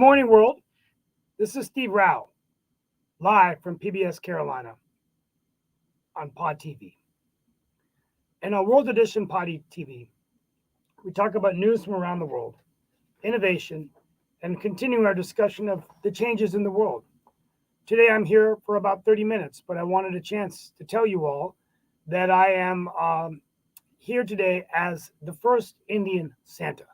morning, world. This is Steve Rao, live from PBS Carolina on Pod TV. In our World Edition Pod TV, we talk about news from around the world, innovation, and continuing our discussion of the changes in the world. Today, I'm here for about 30 minutes, but I wanted a chance to tell you all that I am here today as the first Indian Santa.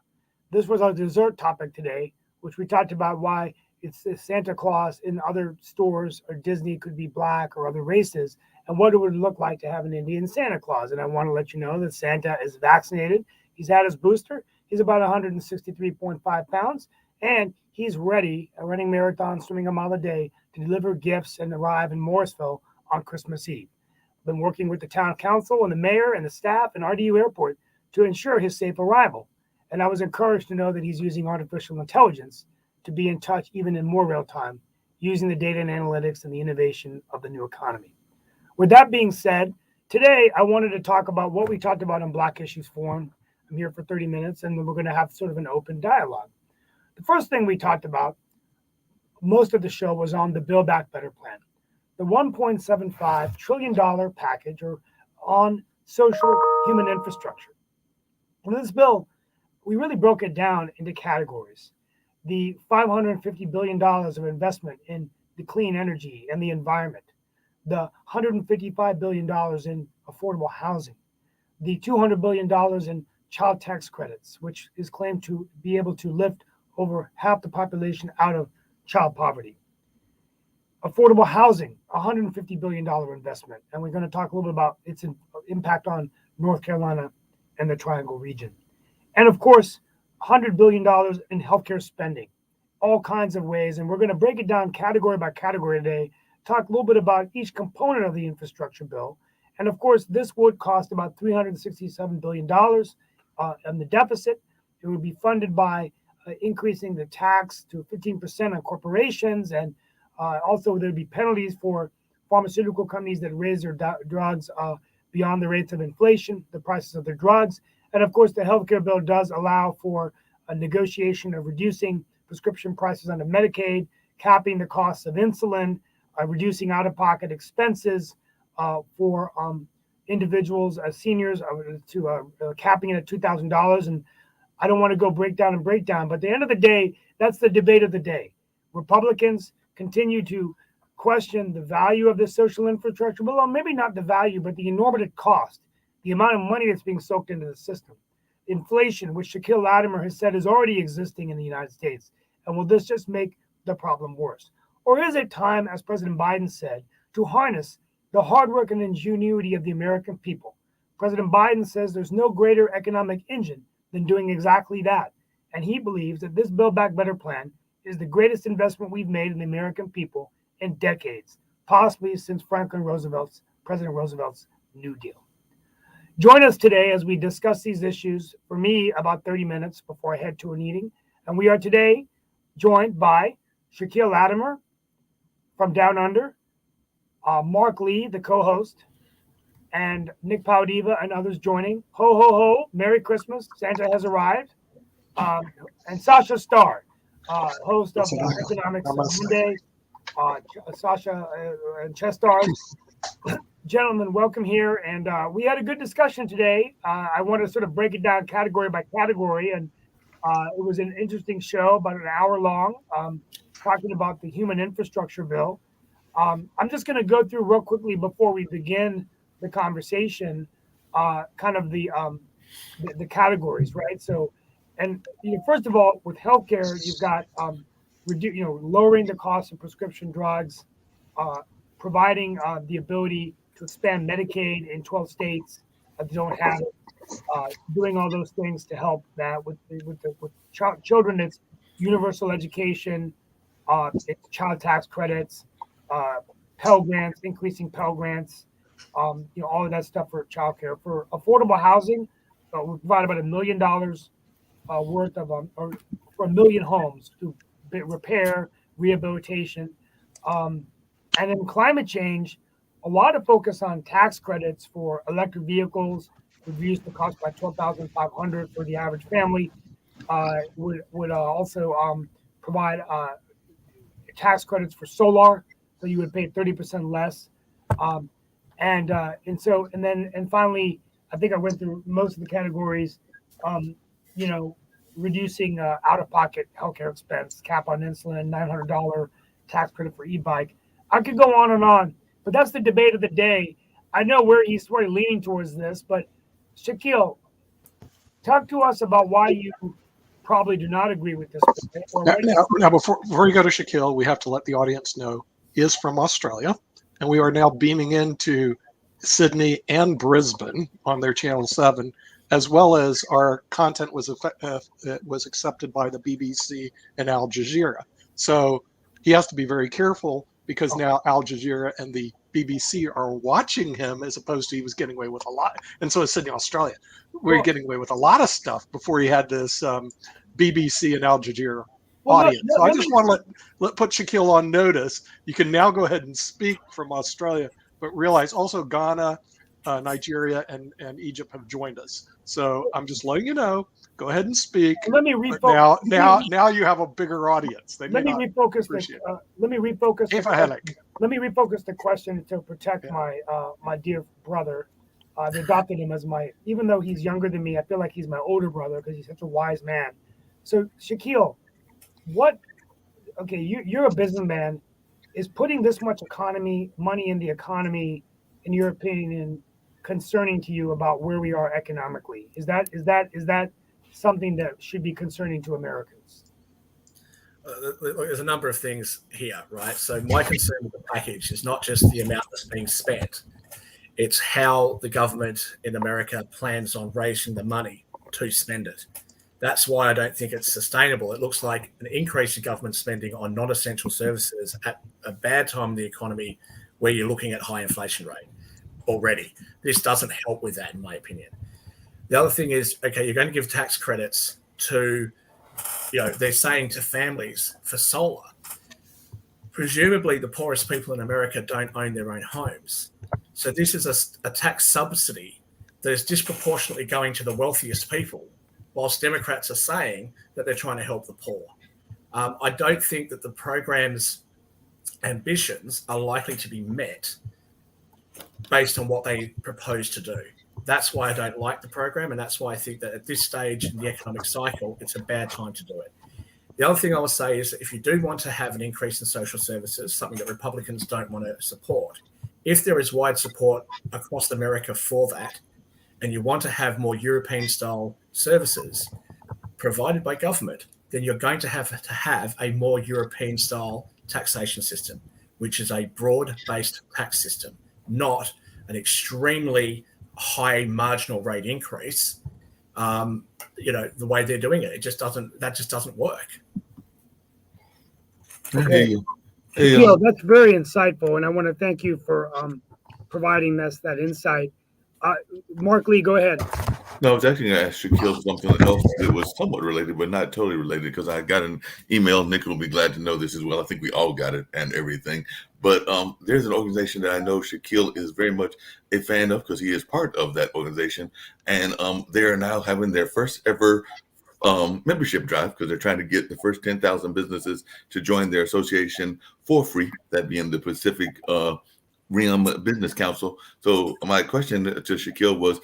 This was our dessert topic today, which we talked about why it's Santa Claus in other stores or Disney could be black or other races, and what it would look like to have an Indian Santa Claus. And I want to let you know that Santa is vaccinated. He's had his booster. He's about 163.5 pounds, and he's ready, running marathons, swimming a mile a day, to deliver gifts and arrive in Morrisville on Christmas Eve. I've been working with the town council and the mayor and the staff and RDU Airport to ensure his safe arrival. And I was encouraged to know that he's using artificial intelligence to be in touch even in more real time, using the data and analytics and the innovation of the new economy. With that being said, today I wanted to talk about what we talked about on Black Issues Forum. I'm here for 30 minutes, and we're going to have sort of an open dialogue. The first thing we talked about, most of the show, was on the Build Back Better plan, the $1.75 trillion package or on social human infrastructure. In this bill, we really broke it down into categories. The $550 billion of investment in the clean energy and the environment, the $155 billion in affordable housing, the $200 billion in child tax credits, which is claimed to be able to lift over half the population out of child poverty. Affordable housing, $150 billion investment, and we're going to talk a little bit about its impact on North Carolina and the Triangle region. And of course, $100 billion in healthcare spending, all kinds of ways. And we're going to break it down category by category today, talk a little bit about each component of the infrastructure bill. And of course, this would cost about $367 billion on the deficit. It would be funded by increasing the tax to 15% on corporations. And also there'd be penalties for pharmaceutical companies that raise their drugs beyond the rates of inflation, the prices of their drugs. And of course, the healthcare bill does allow for a negotiation of reducing prescription prices under Medicaid, capping the costs of insulin, reducing out-of-pocket expenses for individuals as seniors to capping it at $2,000. And I don't want to go breakdown, but at the end of the day, that's the debate of the day. Republicans continue to question the value of this social infrastructure. Well, maybe not the value, but the enormous cost, the amount of money that's being soaked into the system. Inflation, which Shaquille Latimer has said is already existing in the United States. And will this just make the problem worse? Or is it time, as President Biden said, to harness the hard work and ingenuity of the American people? President Biden says there's no greater economic engine than doing exactly that. And he believes that this Build Back Better plan is the greatest investment we've made in the American people in decades, possibly since President Roosevelt's New Deal. Join us today as we discuss these issues, for me, about 30 minutes before I head to a meeting. And we are today joined by Shaquille Latimer from Down Under, Mark Lee, the co-host, and Nick P.O.D and others joining. Ho, ho, ho, Merry Christmas, Santa has arrived. And Sasha Starr, host of Economics Monday, Sasha and Chestar. Gentlemen, welcome here. And we had a good discussion today. I want to sort of break it down category by category. And it was an interesting show, about an hour long, talking about the human infrastructure bill. I'm just going to go through real quickly before we begin the conversation, kind of the categories, right? So, and first of all, with healthcare, you've got lowering the cost of prescription drugs, providing the ability to expand Medicaid in 12 states that don't have it, doing all those things to help that with children. It's universal education, it's child tax credits, Pell Grants, increasing Pell Grants, all of that stuff for childcare. For affordable housing, we provide about $1 million worth of, or for 1 million homes to repair, rehabilitation. And then climate change, a lot of focus on tax credits for electric vehicles, reduce the cost by $12,500 for the average family. Would also provide tax credits for solar, so you would pay 30% less. And finally, I think I went through most of the categories. You know, reducing out-of-pocket healthcare expense, cap on insulin, $900 tax credit for e-bike. I could go on, but that's the debate of the day. I know where he's sort of leaning towards this, but Shaquille, talk to us about why you probably do not agree with this. Now, before you go to Shaquille, we have to let the audience know he is from Australia, and we are now beaming into Sydney and Brisbane on their Channel 7, as well as our content was accepted by the BBC and Al Jazeera. So he has to be very careful because now Al Jazeera and the BBC are watching him as opposed to he was getting away with a lot. And so is Sydney, Australia. We're getting away with a lot of stuff before he had this BBC and Al Jazeera audience. So I just want to put Shaquille on notice. You can now go ahead and speak from Australia, but realize also Ghana, Nigeria, and Egypt have joined us. So I'm just letting you know. Go ahead and speak. Let me refocus. Now you have a bigger audience. Let me refocus. Let me refocus the question to protect my dear brother. They adopted him as even though he's younger than me, I feel like he's my older brother because he's such a wise man. So Shaquille, you're a businessman. Is putting this much money in the economy, in your opinion, concerning to you about where we are economically? Is that something that should be concerning to Americans? There's a number of things here, right? So my concern with the package is not just the amount that's being spent. It's how the government in America plans on raising the money to spend it. That's why I don't think it's sustainable. It looks like an increase in government spending on non-essential services at a bad time in the economy where you're looking at high inflation rate already. This doesn't help with that, in my opinion. The other thing is, you're going to give tax credits to, they're saying to families for solar. Presumably the poorest people in America don't own their own homes. So this is a tax subsidy that is disproportionately going to the wealthiest people, whilst Democrats are saying that they're trying to help the poor. I don't think that the program's ambitions are likely to be met based on what they propose to do. That's why I don't like the program, and that's why I think that at this stage in the economic cycle, it's a bad time to do it. The other thing I will say is that if you do want to have an increase in social services, something that Republicans don't want to support, if there is wide support across America for that, and you want to have more European-style services provided by government, then you're going to have a more European-style taxation system, which is a broad-based tax system, not an extremely high marginal rate increase. The way they're doing it, that just doesn't work. Okay. That's very insightful, and I want to thank you for providing us that insight. Mark Lee, go ahead. No, I was actually going to ask Shaquille something else that was somewhat related, but not totally related, because I got an email. Nick will be glad to know this as well. I think we all got it and everything. But there's an organization that I know Shaquille is very much a fan of because he is part of that organization. And they are now having their first ever membership drive because they're trying to get the first 10,000 businesses to join their association for free, that being the Pacific Rim Business Council. So my question to Shaquille was,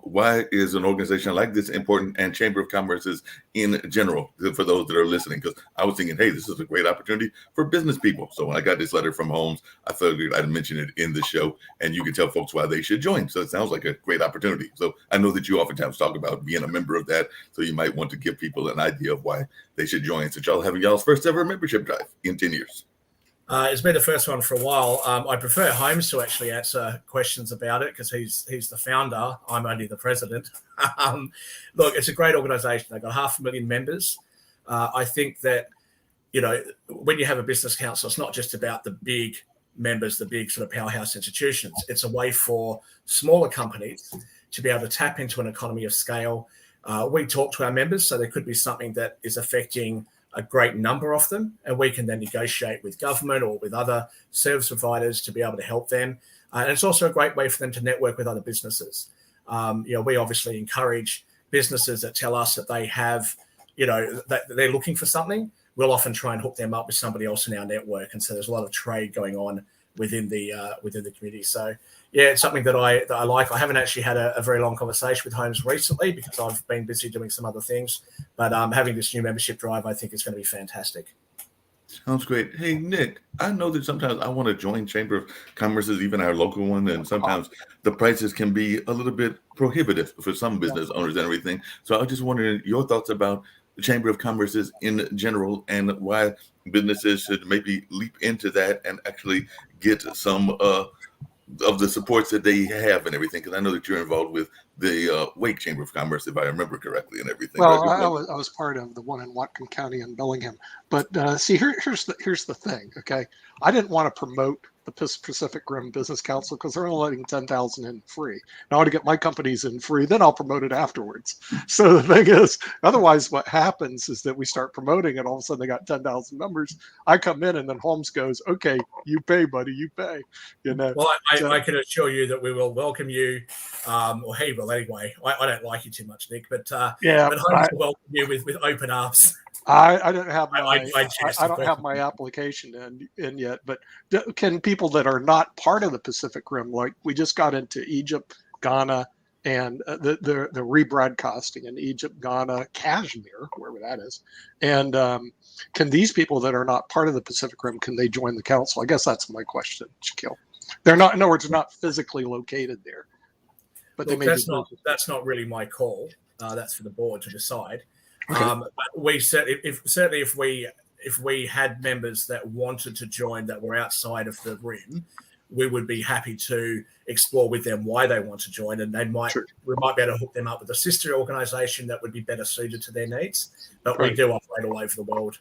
why is an organization like this important, and Chamber of Commerce is in general, for those that are listening? Because I was thinking, hey, this is a great opportunity for business people. So when I got this letter from Holmes, I figured I'd mention it in the show, and you can tell folks why they should join. So it sounds like a great opportunity. So I know that you oftentimes talk about being a member of that, so you might want to give people an idea of why they should join. So y'all having y'all's first ever membership drive in 10 years. It's been the first one for a while. I prefer Holmes to actually answer questions about it because he's the founder. I'm only the president. Look, it's a great organization. They've got 500,000 members. I think that, when you have a business council, it's not just about the big members, the big sort of powerhouse institutions. It's a way for smaller companies to be able to tap into an economy of scale. We talk to our members, so there could be something that is affecting a great number of them, and we can then negotiate with government or with other service providers to be able to help them. And it's also a great way for them to network with other businesses. We obviously encourage businesses that tell us that they have, that they're looking for something. we'll often try and hook them up with somebody else in our network. And so there's a lot of trade going on within the community. So yeah, it's something that I like. I haven't actually had a very long conversation with Holmes recently because I've been busy doing some other things. But having this new membership drive, I think is going to be fantastic. Sounds great. Hey, Nick, I know that sometimes I want to join Chamber of Commerce's, even our local one, and sometimes the prices can be a little bit prohibitive for some business owners and everything. So I was just wondering your thoughts about the Chamber of Commerce's in general and why businesses should maybe leap into that and actually get some of the supports that they have and everything. Because I know that you're involved with the Wake Chamber of Commerce, if I remember correctly, and everything. Well, I was part of the one in Whatcom County and Bellingham. But see, here's the thing, okay? I didn't want to promote the Pacific Rim Business Council because they're only letting 10,000 in free. Now I want to get my companies in free, then I'll promote it afterwards. So the thing is, otherwise what happens is that we start promoting it, all of a sudden they got 10,000 members. I come in and then Holmes goes, okay, you pay, buddy, you pay. You know. Well, I can assure you that we will welcome you, or he will anyway. I don't like you too much, Nick, but Holmes will welcome you with open arms. I don't have my I don't have my application in yet, but can people that are not part of the Pacific Rim, like we just got into Egypt, Ghana, and the rebroadcasting in Egypt, Ghana, Kashmir, wherever that is, and can these people that are not part of the Pacific Rim, can they join the council? I guess that's my question, Shaquille. They're not, in other words, they're not physically located there, but they may. That's not really my call. That's for the board to decide. Okay. We certainly if we had members that wanted to join that were outside of the rim, we would be happy to explore with them why they want to join, and we might be able to hook them up with a sister organization that would be better suited to their needs. But we do operate all over the world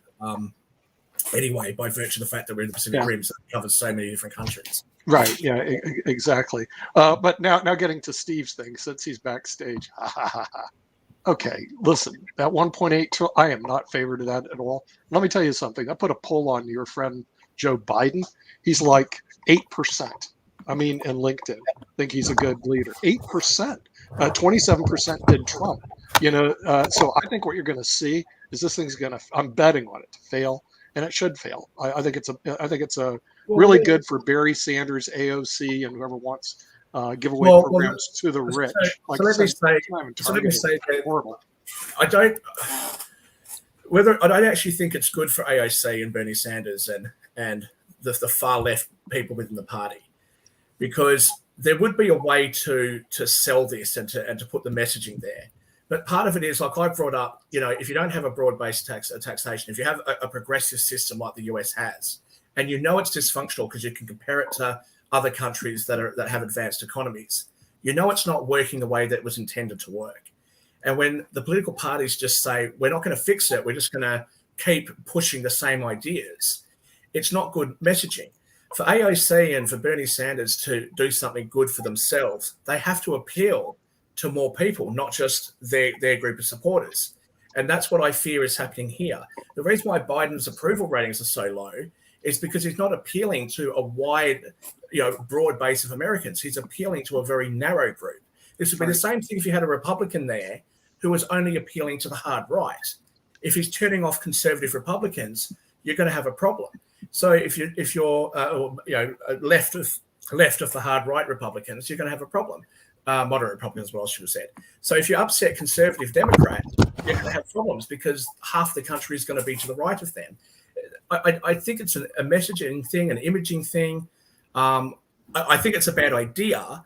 anyway, by virtue of the fact that we're in the Pacific Rim, so it covers so many different countries. Right. Yeah. Exactly. But now getting to Steve's thing, since he's backstage. Okay, listen, that 1.8 trillion, I am not favored of that at all. Let me tell you something. I put a poll on your friend Joe Biden. He's like 8%. I mean, in LinkedIn, I think he's a good leader. 8%. 27% did Trump. You know, so I think what you're going to see is this thing's going to. I'm betting on it to fail, and it should fail. I think it's a really good for Barry Sanders, AOC, and whoever wants. Giveaway programs to the rich. So let me say that horrible. I don't actually think it's good for AOC and Bernie Sanders and the far left people within the party, because there would be a way to sell this and to put the messaging there. But part of it is, like I brought up, you know, if you don't have a broad-based taxation, if you have a progressive system like the US has, and you know it's dysfunctional because you can compare it to other countries that have advanced economies, you know it's not working the way that it was intended to work. And when the political parties just say, we're not going to fix it, we're just going to keep pushing the same ideas, it's not good messaging. For AOC and for Bernie Sanders to do something good for themselves, they have to appeal to more people, not just their group of supporters. And that's what I fear is happening here. The reason why Biden's approval ratings are so low is because he's not appealing to a wide, broad base of Americans. He's appealing to a very narrow group. This would be the same thing if you had a Republican there who was only appealing to the hard right. If he's turning off conservative Republicans, you're going to have a problem. So if you're left of the hard right Republicans, you're going to have a problem. Moderate Republicans, what I should have said. So if you upset conservative Democrats, you're going to have problems because half the country is going to be to the right of them. I think it's a messaging thing, an imaging thing. I think it's a bad idea.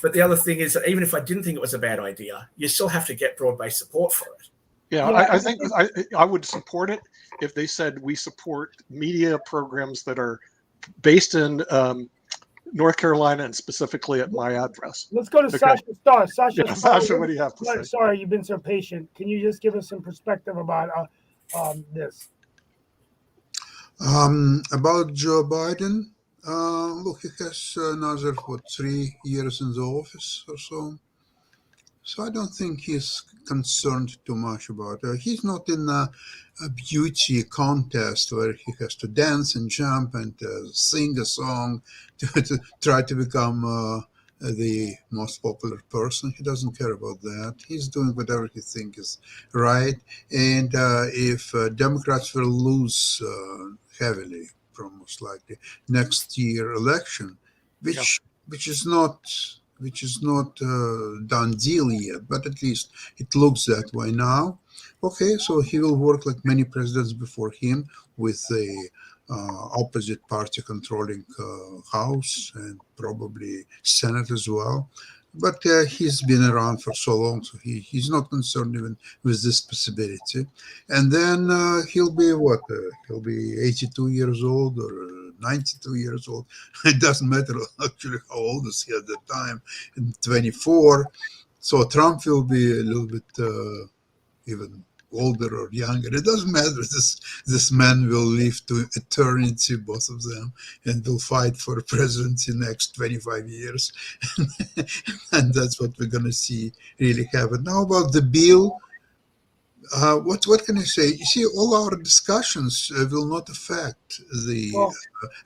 But the other thing is that even if I didn't think it was a bad idea, you still have to get broad-based support for it. Yeah, I think I would support it if they said we support media programs that are based in North Carolina and specifically at my address. Let's go to Sasha Starr. Sasha, what do you have to say? Sorry, you've been so patient. Can you just give us some perspective about this? About Joe Biden, look, he has another 3 years in the office or so. So I don't think he's concerned too much about it. He's not in a beauty contest where he has to dance and jump and sing a song to try to become the most popular person. He doesn't care about that. He's doing whatever he thinks is right. And if Democrats will lose heavily from most likely next year election, which is not done deal yet, but at least it looks that way now. Okay, so he will work like many presidents before him with a opposite party controlling House and probably Senate as well. But he's been around for so long, so he's not concerned even with this possibility. And then he'll be what? He'll be 82 years old or 92 years old. It doesn't matter actually how old is he at the time, 24. So Trump will be a little bit even older or younger. It doesn't matter. This man will live to eternity, both of them, and will fight for presidency next 25 years. And that's what we're going to see really happen. Now about the bill, what can I say? You see, all our discussions will not affect the Well,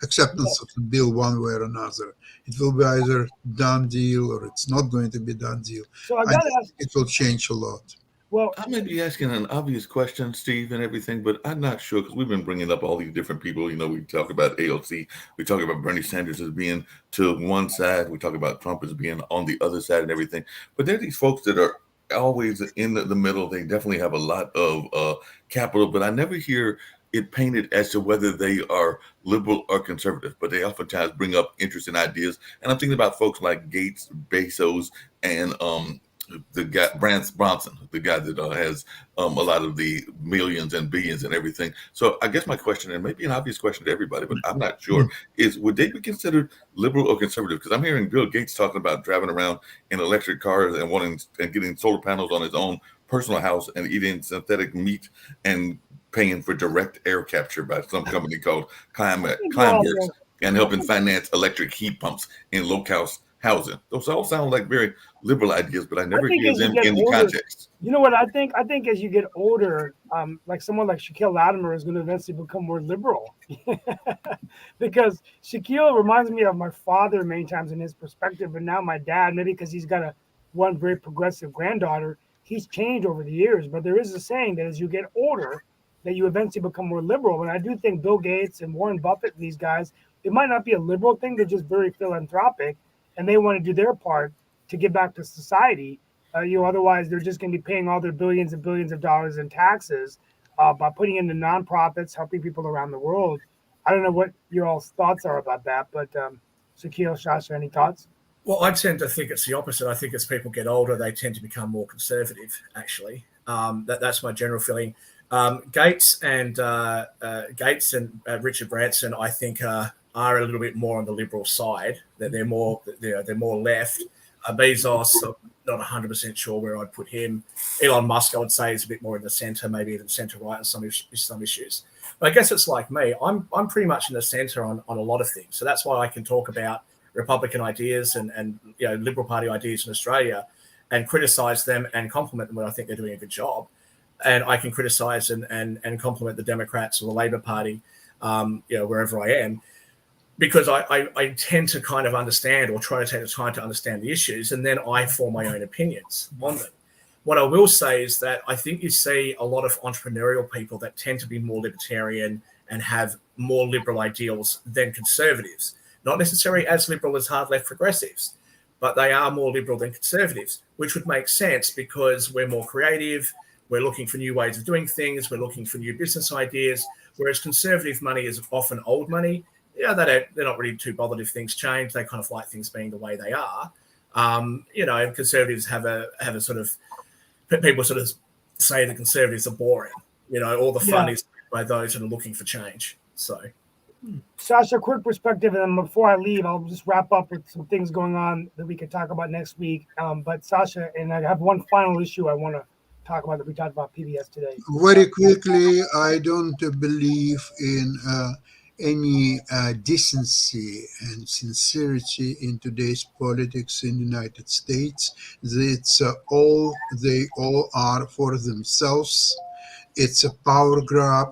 acceptance of the bill one way or another. It will be either done deal or it's not going to be done deal. so I I got to don't ask. think it will change a lot. Well, I may be asking an obvious question, Steve, and everything, but I'm not sure because we've been bringing up all these different people. You know, we talk about AOC, we talk about Bernie Sanders as being to one side, we talk about Trump as being on the other side and everything. But there are these folks that are always in the middle. They definitely have a lot of capital, but I never hear it painted as to whether they are liberal or conservative. But they oftentimes bring up interesting ideas, and I'm thinking about folks like Gates, Bezos, and the guy Bronson, the guy that has a lot of the millions and billions and everything. So I guess my question, and maybe an obvious question to everybody, but I'm not sure, is would they be considered liberal or conservative? Because I'm hearing Bill Gates talking about driving around in electric cars and wanting and getting solar panels on his own personal house and eating synthetic meat and paying for direct air capture by some company called Climeworks and helping finance electric heat pumps in low-cost housing. Those all sound like very liberal ideas, but I never hear them in the context. You know what I think? I think as you get older, like someone like Shaquille Latimer is going to eventually become more liberal, because Shaquille reminds me of my father many times in his perspective, and now my dad, maybe because he's got one very progressive granddaughter, he's changed over the years. But there is a saying that as you get older, that you eventually become more liberal. And I do think Bill Gates and Warren Buffett and these guys, it might not be a liberal thing; they're just very philanthropic, and they want to do their part to give back to society. Otherwise they're just going to be paying all their billions and billions of dollars in taxes by putting into nonprofits, helping people around the world. I don't know what your all's thoughts are about that, but Shaquille, Shasha, any thoughts? Well, I tend to think it's the opposite. I think as people get older, they tend to become more conservative, actually. That's my general feeling. Gates and Richard Branson, I think, are a little bit more on the liberal side. That they're more left. Bezos, not 100% sure where I'd put him. Elon Musk, I would say, is a bit more in the centre, maybe even centre right on some issues. But I guess it's like me. I'm pretty much in the centre on a lot of things. So that's why I can talk about Republican ideas and Liberal Party ideas in Australia and criticise them and compliment them when I think they're doing a good job. And I can criticise and compliment the Democrats or the Labor Party, wherever I am, because I tend to kind of understand or try to take the time to understand the issues, and then I form my own opinions on them. What I will say is that I think you see a lot of entrepreneurial people that tend to be more libertarian and have more liberal ideals than conservatives. Not necessarily as liberal as hard left progressives, but they are more liberal than conservatives, which would make sense because we're more creative, we're looking for new ways of doing things, we're looking for new business ideas, whereas conservative money is often old money. They're not really too bothered if things change. They kind of like things being the way they are. And conservatives have a sort of, people sort of say the conservatives are boring. All the fun is by those that are looking for change. So, Sasha, quick perspective, and then before I leave, I'll just wrap up with some things going on that we could talk about next week. But Sasha, and I have one final issue I want to talk about that we talked about PBS today. Very quickly, I don't believe in any decency and sincerity in today's politics in the United States. It's they all are for themselves. It's a power grab.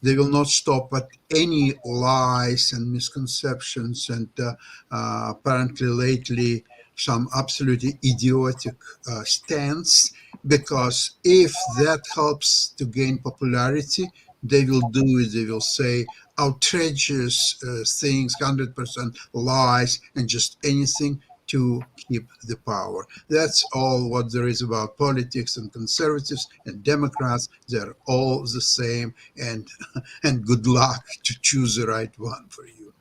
They will not stop at any lies and misconceptions. And apparently lately, some absolutely idiotic stance, because if that helps to gain popularity, they will do it. They will say outrageous things, 100% lies, and just anything to keep the power. That's all what there is about politics, and conservatives and Democrats. They're all the same, and good luck to choose the right one for you.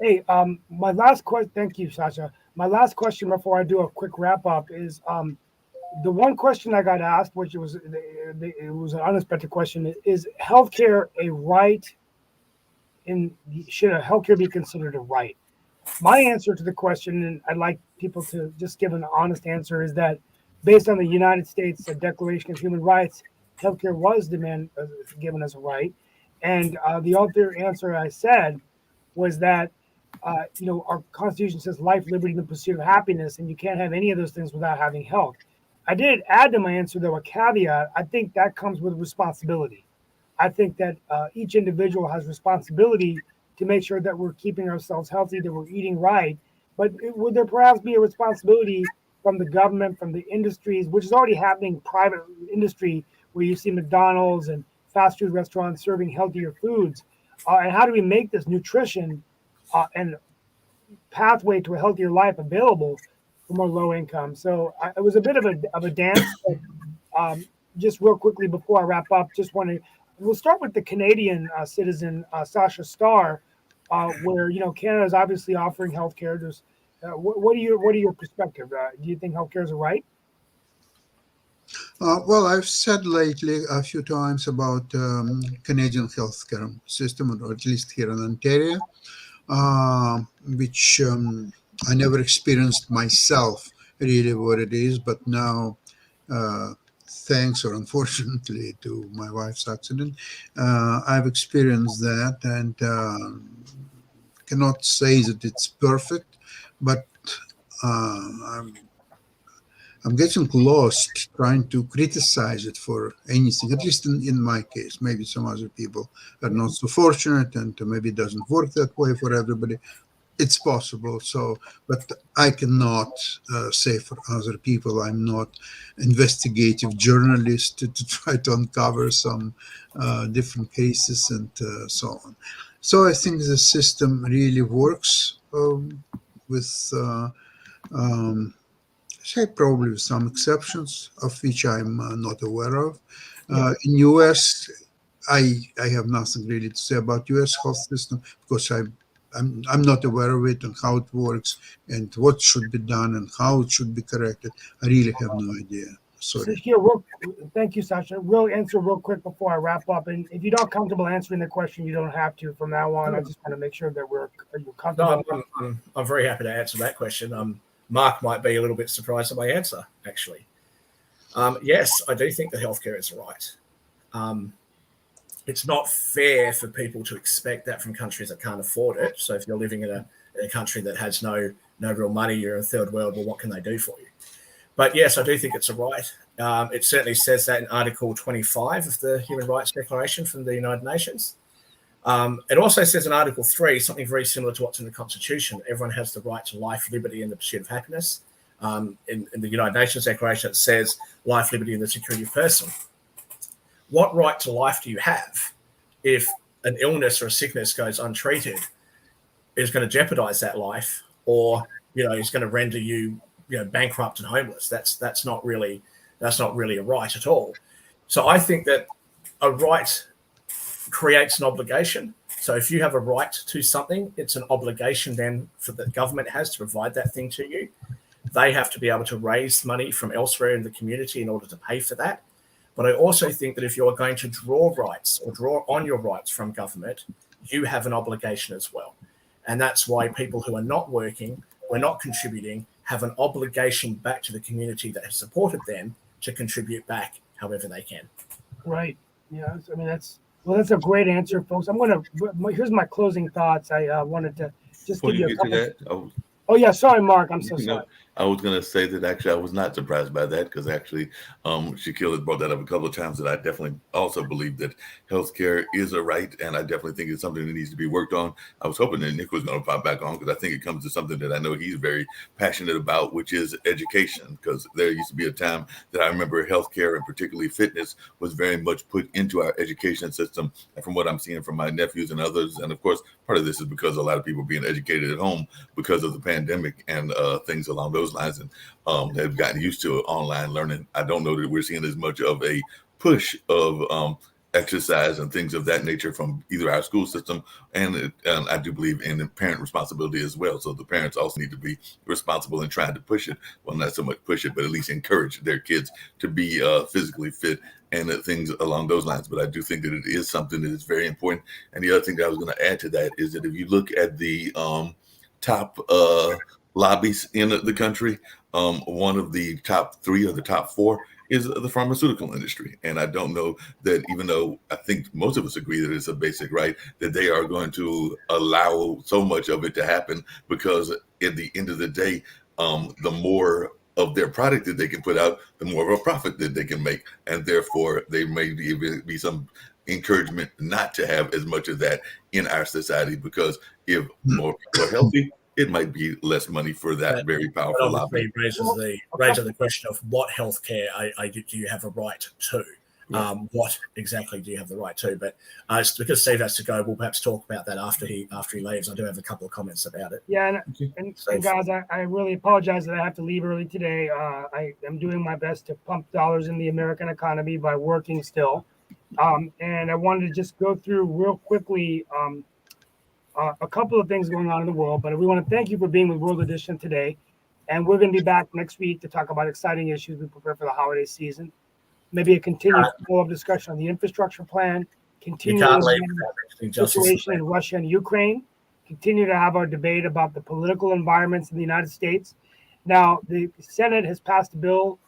Hey, my last question. Thank you, Sasha. My last question before I do a quick wrap up is the one question I got asked, which it was an unexpected question: is healthcare a right? Should healthcare be considered a right? My answer to the question, and I'd like people to just give an honest answer, is that based on the United States Declaration of Human Rights, healthcare was given as a right. And the other answer I said was that our Constitution says life, liberty, and the pursuit of happiness, and you can't have any of those things without having health. I did add to my answer, though, a caveat. I think that comes with responsibility. I think that each individual has responsibility to make sure that we're keeping ourselves healthy, that we're eating right. But would there perhaps be a responsibility from the government, from the industries, which is already happening, private industry, where you see McDonald's and fast food restaurants serving healthier foods? And how do we make this nutrition and pathway to a healthier life available for more low income? So it was a bit of a dance. But, just real quickly before I wrap up, we'll start with the Canadian citizen, Sasha Starr, where Canada is obviously offering healthcare. What are your perspective? Do you think healthcare is a right? Well, I've said lately a few times about Canadian healthcare system, or at least here in Ontario, which I never experienced myself really what it is, but now, thanks or unfortunately to my wife's accident, I've experienced that, and cannot say that it's perfect, but I'm getting lost trying to criticize it for anything, at least in my case. Maybe some other people are not so fortunate, and maybe it doesn't work that way for everybody. It's possible. So, but I cannot say for other people. I'm not investigative journalist to try to uncover some different cases and so on. So I think the system really works with. Um, Say probably with some exceptions, of which I'm not aware of. In US, I have nothing really to say about US health system, because I'm not aware of it and how it works and what should be done and how it should be corrected. I really have no idea. So Sorry. here, thank you, Sasha. We'll answer real quick before I wrap up. And if you're not comfortable answering the question, you don't have to from now on. I just want to make sure that you're comfortable. No, I'm very happy to answer that question. Mark might be a little bit surprised at my answer, actually. Yes, I do think that healthcare is right. It's not fair for people to expect that from countries that can't afford it. So if you're living in a country that has no real money, you're in a third world, well, what can they do for you? But yes, I do think it's a right. It certainly says that in Article 25 of the Human Rights Declaration from the United Nations. It also says in Article 3 something very similar to what's in the Constitution. Everyone has the right to life, liberty, and the pursuit of happiness. In the United Nations Declaration, it says life, liberty, and the security of person. What right to life do you have if an illness or a sickness goes untreated, is going to jeopardize that life, or is going to render you bankrupt and homeless? That's not really a right at all. So I think that a right creates an obligation. So if you have a right to something, it's an obligation then for the government has to provide that thing to you. They have to be able to raise money from elsewhere in the community in order to pay for that. But I also think that if you're going to draw rights or draw on your rights from government, you have an obligation as well. And that's why people who are not working, who are not contributing, have an obligation back to the community that has supported them to contribute back however they can. Right. Yeah. I mean, that's a great answer, folks. Here's my closing thoughts. I wanted to just Before give you you a get to couple. that, Oh yeah, sorry, Mark. I'm so sorry. I was going to say that actually I was not surprised by that because actually Shaquille has brought that up a couple of times that I definitely also believe that healthcare is a right, and I definitely think it's something that needs to be worked on. I was hoping that Nick was going to pop back on because I think it comes to something that I know he's very passionate about, which is education, because there used to be a time that I remember healthcare and particularly fitness was very much put into our education system. And from what I'm seeing from my nephews and others, and of course, part of this is because a lot of people being educated at home because of the pandemic and things along those lines, and have gotten used to online learning. I don't know that we're seeing as much of a push of exercise and things of that nature from either our school system, and I do believe in parent responsibility as well. So the parents also need to be responsible in trying to push it. Well, not so much push it, but at least encourage their kids to be physically fit and things along those lines. But I do think that it is something that is very important. And the other thing that I was going to add to that is that if you look at the top lobbies in the country, one of the top 3 or the top 4 is the pharmaceutical industry. And I don't know that, even though I think most of us agree that it's a basic right, that they are going to allow so much of it to happen, because at the end of the day, the more of their product that they can put out, the more of a profit that they can make. And therefore, there may be some encouragement not to have as much of that in our society, because if more people are healthy, it might be less money for that very powerful lobby. Raises the question of what healthcare do you have a right to? Yeah. What exactly do you have the right to? But because Steve has to go, we'll perhaps talk about that after he leaves. I do have a couple of comments about it. Yeah, and guys, I really apologize that I have to leave early today. I am doing my best to pump dollars in the American economy by working still. And I wanted to just go through real quickly a couple of things going on in the world. But we want to thank you for being with World Edition today. And we're going to be back next week to talk about exciting issues we prepare for the holiday season. Maybe a continued follow-up discussion on the infrastructure plan, continuing the situation in Russia and Ukraine, continue to have our debate about the political environments in the United States. Now, the Senate has passed a bill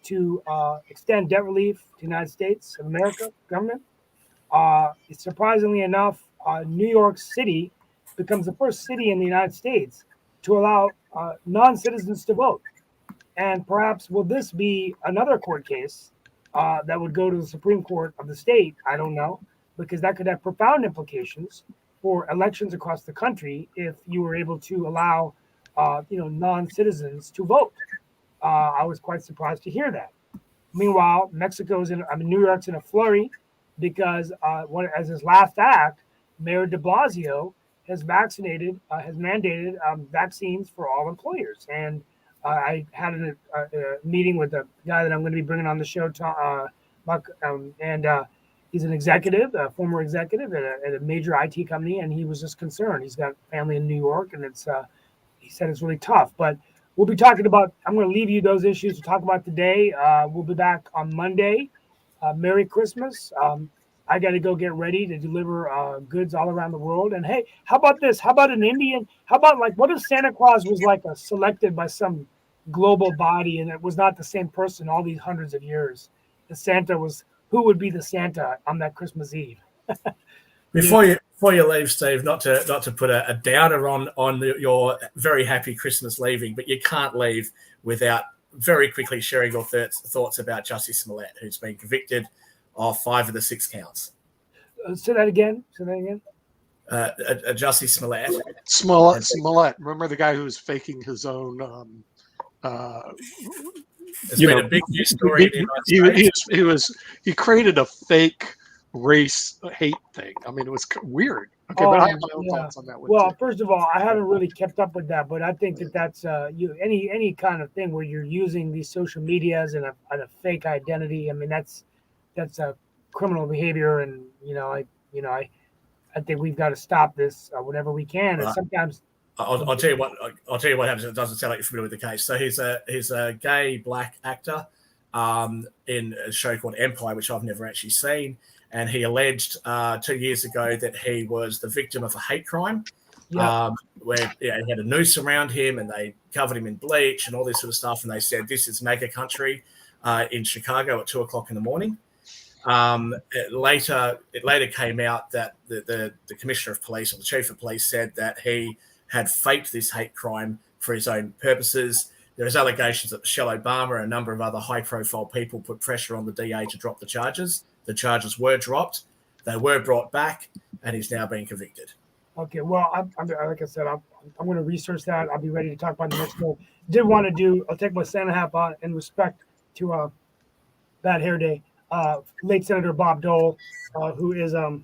to extend debt relief to the United States of America government. Surprisingly enough, New York City becomes the first city in the United States to allow non-citizens to vote. And perhaps will this be another court case that would go to the Supreme Court of the state? I don't know, because that could have profound implications for elections across the country if you were able to allow non-citizens to vote. I was quite surprised to hear that. Meanwhile, New York's in a flurry because as his last act, Mayor de Blasio has mandated vaccines for all employers. And I had a meeting with a guy that I'm going to be bringing on the show, and he's an executive, a former executive at a major IT company, and he was just concerned. He's got family in New York, and he said it's really tough. But we'll be talking about, I'm going to leave you those issues to talk about today. We'll be back on Monday. Merry Christmas. I got to go get ready to deliver goods all around the world. And hey, how about this? How about an Indian? How about what if Santa Claus was selected by some global body and it was not the same person all these hundreds of years? The Santa was, who would be the Santa on that Christmas Eve? Before you leave, Steve, not to put a downer on your very happy Christmas leaving, but you can't leave without very quickly sharing your thoughts about Jussie Smollett, who's been convicted of 5 of the 6 counts. Say that again. Jussie Smollett. Smollett. Remember the guy who was faking his own. It's been a big news story in the United States. He created a fake race hate thing. I mean, it was weird. Okay, but I have my own thoughts on that one. Well, too. first of all, I haven't really kept up with that, but I think that's any kind of thing where you're using these social medias and a fake identity. I mean, that's a criminal behavior, and I think we've got to stop this whenever we can. And sometimes I'll tell you what happens. It doesn't sound like you're familiar with the case. So he's a gay black actor in a show called Empire, which I've never actually seen. And he alleged 2 years ago that he was the victim of a hate crime, where he had a noose around him and they covered him in bleach and all this sort of stuff. And they said, this is MAGA country in Chicago at 2:00 in the morning. It later came out that the commissioner of police or the chief of police said that he had faked this hate crime for his own purposes. There's allegations that Michelle Obama and a number of other high-profile people put pressure on the DA to drop the charges. The charges were dropped. They were brought back, and he's now being convicted. Okay, well, I'm like I said, I'm going to research that. I'll be ready to talk about the next one. Did want to do, I'll take my Santa hat on in respect to Bad Hair Day. Late Senator Bob Dole, who is the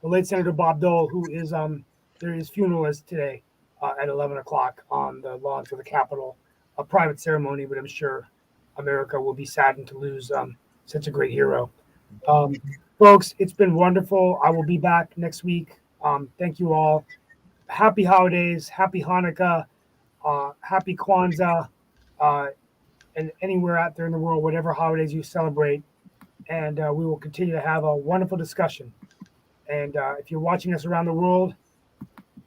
late Senator Bob Dole, who is his funeral is today at 11 o'clock on the lawns of the Capitol. A private ceremony, but I'm sure America will be saddened to lose such a great hero. Folks, it's been wonderful. I will be back next week. Thank you all. Happy holidays, happy Hanukkah, happy Kwanzaa, and anywhere out there in the world, whatever holidays you celebrate. And we will continue to have a wonderful discussion. And if you're watching us around the world,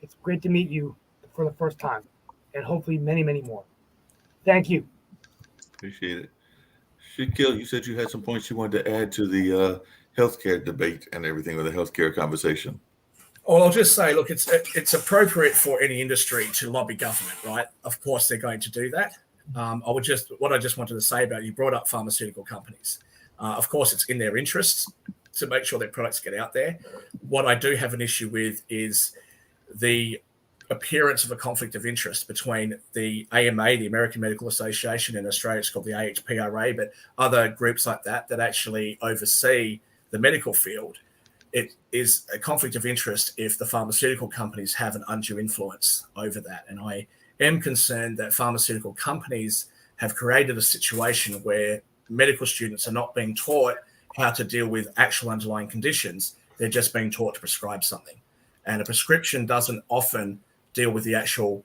it's great to meet you for the first time, and hopefully many, many more. Thank you. Appreciate it. Shaquille, you said you had some points you wanted to add to the healthcare debate and everything, or the healthcare conversation. Well, I'll just say, look, it's appropriate for any industry to lobby government, right? Of course, they're going to do that. What I just wanted to say about, you brought up pharmaceutical companies. Of course, it's in their interests to make sure their products get out there. What I do have an issue with is the appearance of a conflict of interest between the AMA, the American Medical Association, in Australia it's called the AHPRA, but other groups like that actually oversee the medical field. It is a conflict of interest if the pharmaceutical companies have an undue influence over that. And I am concerned that pharmaceutical companies have created a situation where medical students are not being taught how to deal with actual underlying conditions. They're just being taught to prescribe something. And a prescription doesn't often deal with the actual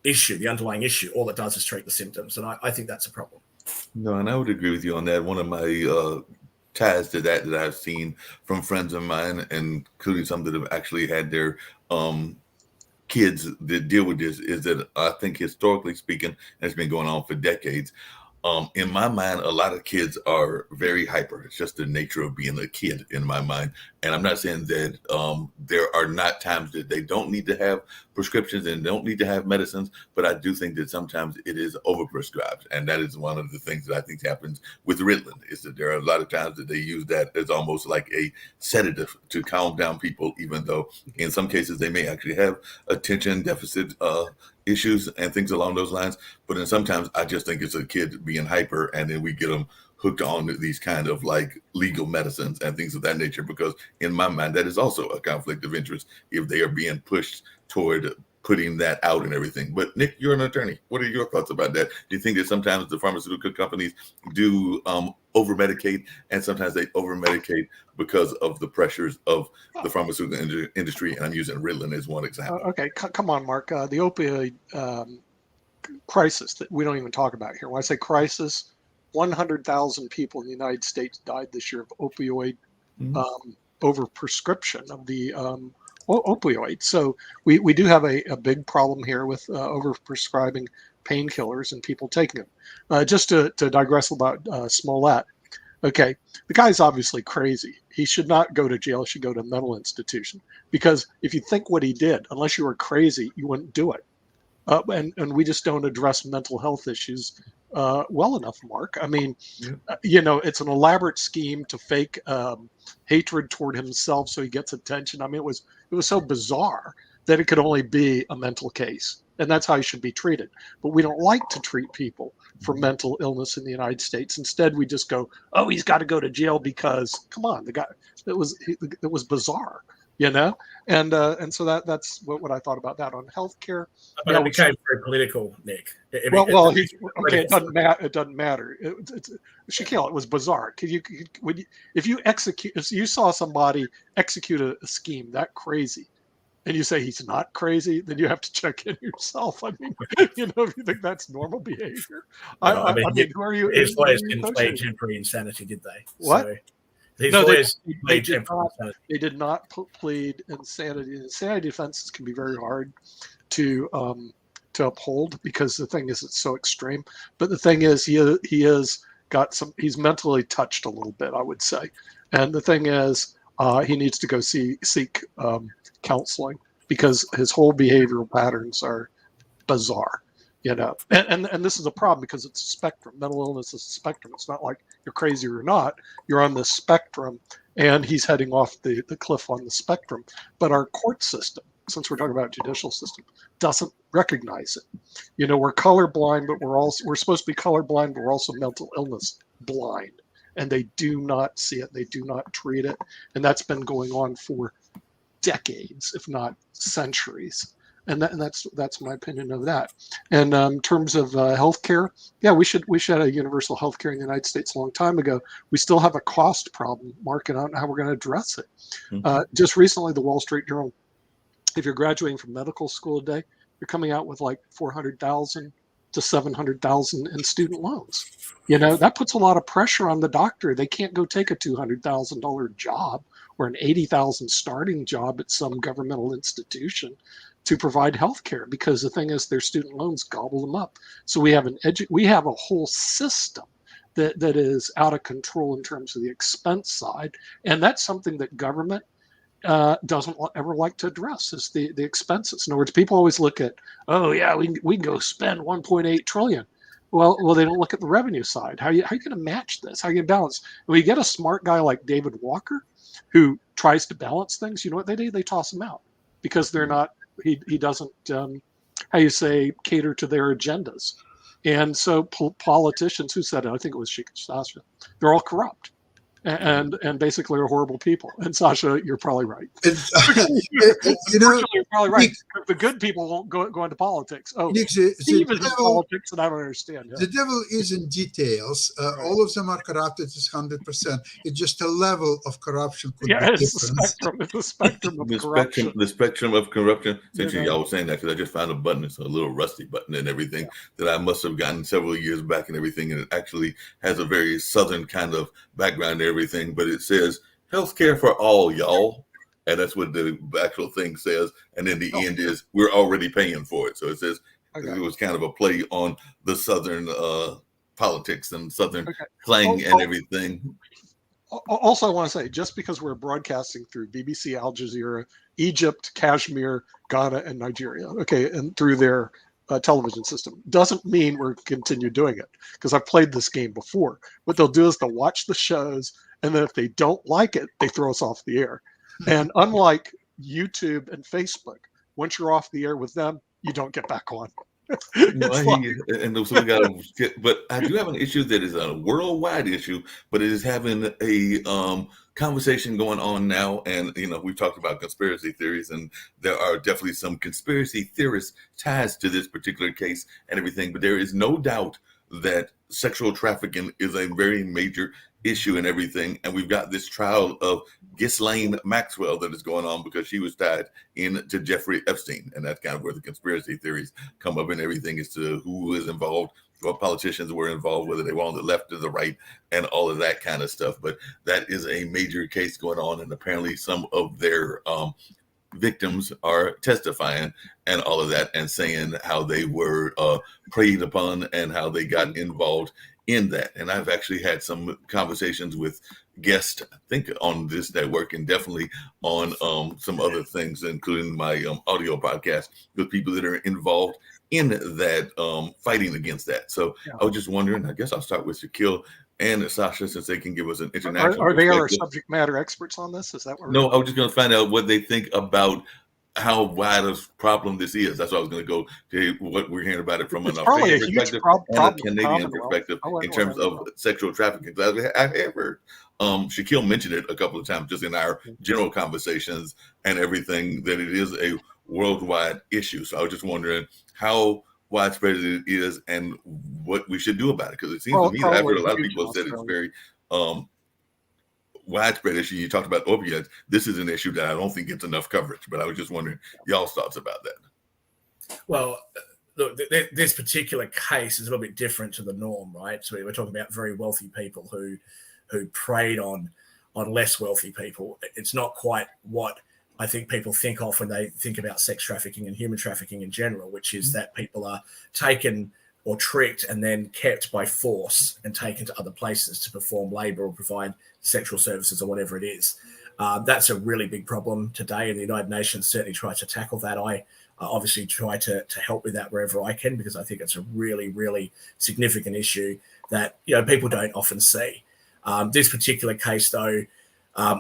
issue, the underlying issue. All it does is treat the symptoms. And I think that's a problem. No, and I would agree with you on that. One of my ties to that I've seen from friends of mine, including some that have actually had their kids that deal with this, is that I think historically speaking, and it's been going on for decades, in my mind, a lot of kids are very hyper. It's just the nature of being a kid in my mind. And I'm not saying that there are not times that they don't need to have prescriptions and don't need to have medicines, but I do think that sometimes it is overprescribed. And that is one of the things that I think happens with Ritalin, is that there are a lot of times that they use that as almost like a sedative to calm down people, even though in some cases they may actually have attention deficit issues and things along those lines. But then sometimes I just think it's a kid being hyper, and then we get them hooked on to these kind of like legal medicines and things of that nature, because in my mind, that is also a conflict of interest if they are being pushed toward putting that out and everything. But Nick, you're an attorney. What are your thoughts about that? Do you think that sometimes the pharmaceutical companies do over-medicate, and sometimes they over-medicate because of the pressures of the pharmaceutical industry? And I'm using Ritalin as one example. Okay, come on, Mark. The opioid crisis that we don't even talk about here. When I say crisis, 100,000 people in the United States died this year of opioid overprescription of the opioid. So we do have a big problem here with overprescribing painkillers and people taking them. Just to digress about Smollett. Okay, the guy's obviously crazy. He should not go to jail. He should go to a mental institution, because if you think what he did, unless you were crazy, you wouldn't do it. And we just don't address mental health issues well enough, Mark. I mean, it's an elaborate scheme to fake hatred toward himself so he gets attention. I mean, it was so bizarre that it could only be a mental case, and that's how he should be treated. But we don't like to treat people for mental illness in the United States. Instead, we just go, "Oh, he's got to go to jail because, come on, the guy." It was bizarre. And so that's what I thought about that on healthcare. But it became very political, Nick. It doesn't matter. Shaquille, it was bizarre. If you saw somebody execute a scheme that crazy, and you say he's not crazy, then you have to check in yourself. I mean, if you think that's normal behavior. I mean, who are you? His lawyers didn't plead temporary insanity, did they? What? So, they did not plead insanity. Insanity defenses can be very hard to uphold, because the thing is, it's so extreme. But the thing is, he's mentally touched a little bit, I would say. And the thing is, he needs to go seek counseling, because his whole behavioral patterns are bizarre. And this is a problem because it's a spectrum. Mental illness is a spectrum. It's not like you're crazy or not. You're on the spectrum, and he's heading off the cliff on the spectrum. But our court system, since we're talking about judicial system, doesn't recognize it. We're colorblind, but we're supposed to be colorblind, but we're also mental illness blind, and they do not see it. They do not treat it, and that's been going on for decades, if not centuries. And that's my opinion of that. And in terms of healthcare, yeah, we should have a universal healthcare in the United States a long time ago. We still have a cost problem. Mark, and I don't know how we're going to address it. Mm-hmm. Just recently, the Wall Street Journal, if you're graduating from medical school today, you're coming out with like $400,000 to $700,000 in student loans. That puts a lot of pressure on the doctor. They can't go take a $200,000 job or an $80,000 starting job at some governmental institution to provide health care, because the thing is their student loans gobble them up. So we have a whole system that is out of control in terms of the expense side, and that's something that government doesn't ever like to address, is the expenses. In other words, people always look at, oh yeah, we can go spend 1.8 trillion. Well, they don't look at the revenue side. How are you going to match this? How are you going to balance? When you get a smart guy like David Walker who tries to balance things, you know what they do? They toss him out because they're not. He doesn't, cater to their agendas. And so politicians, who said it? I think it was Sasha. They're all corrupt and basically are horrible people. And Sasha, you're probably right. You're probably right. Nick, the good people won't go into politics. Oh, Nick, Steve is in politics, and I don't understand. The devil is in details. All of them are corrupted. It's 100%. It's just a level of corruption could be it's different. the spectrum of corruption. The spectrum of corruption. Essentially, y'all was saying that because I just found a button. It's a little rusty button and everything that I must have gotten several years back and everything. And it actually has a very Southern kind of background and everything. But it says, healthcare for all, y'all. And that's what the actual thing says. And then the end is, we're already paying for it. So it says, it was kind of a play on the Southern politics and Southern clang and everything. Also, I want to say, just because we're broadcasting through BBC, Al Jazeera, Egypt, Kashmir, Ghana, and Nigeria, and through their television system, doesn't mean we're continue doing it. Because I've played this game before. What they'll do is they'll watch the shows, and then if they don't like it, they throw us off the air. And unlike YouTube and Facebook, once you're off the air with them, you don't get back on. But I do have an issue that is a worldwide issue, but it is having a conversation going on now. And, we've talked about conspiracy theories, and there are definitely some conspiracy theorist ties to this particular case and everything. But there is no doubt that sexual trafficking is a very major issue and everything. And we've got this trial of Ghislaine Maxwell that is going on because she was tied in to Jeffrey Epstein. And that's kind of where the conspiracy theories come up and everything as to who is involved, what politicians were involved, whether they were on the left or the right, and all of that kind of stuff. But that is a major case going on. And apparently some of their victims are testifying and all of that and saying how they were preyed upon and how they got involved in that. And I've actually had some conversations with guests, I think on this network and definitely on some other things, including my audio podcast, with people that are involved in that fighting against that. So I was just wondering, I guess I'll start with Shaquille and Sasha, since they can give us an international Are they our subject matter experts on this? Is that what No, I was just going to find out what they think about how wide a problem this is. That's why I was going to go to what we're hearing about it from an Australian perspective and a Canadian perspective in terms of sexual trafficking. I have heard Shaquille mentioned it a couple of times just in our general conversations and everything, that it is a worldwide issue. So I was just wondering how widespread it is and what we should do about it. Because it seems to me that I've heard a lot of people say it's very widespread issue. You talked about opioids. This is an issue that I don't think gets enough coverage, but I was just wondering y'all's thoughts about that. Well, look, this particular case is a little bit different to the norm, right? So we're talking about very wealthy people who preyed on less wealthy people. It's not quite what I think people think of when they think about sex trafficking and human trafficking in general, which is that people are taken or tricked and then kept by force and taken to other places to perform labor or provide sexual services or whatever it is. That's a really big problem today, and the United Nations certainly tries to tackle that. I obviously try to help with that wherever I can, because I think it's a really, really significant issue that people don't often see. This particular case, though,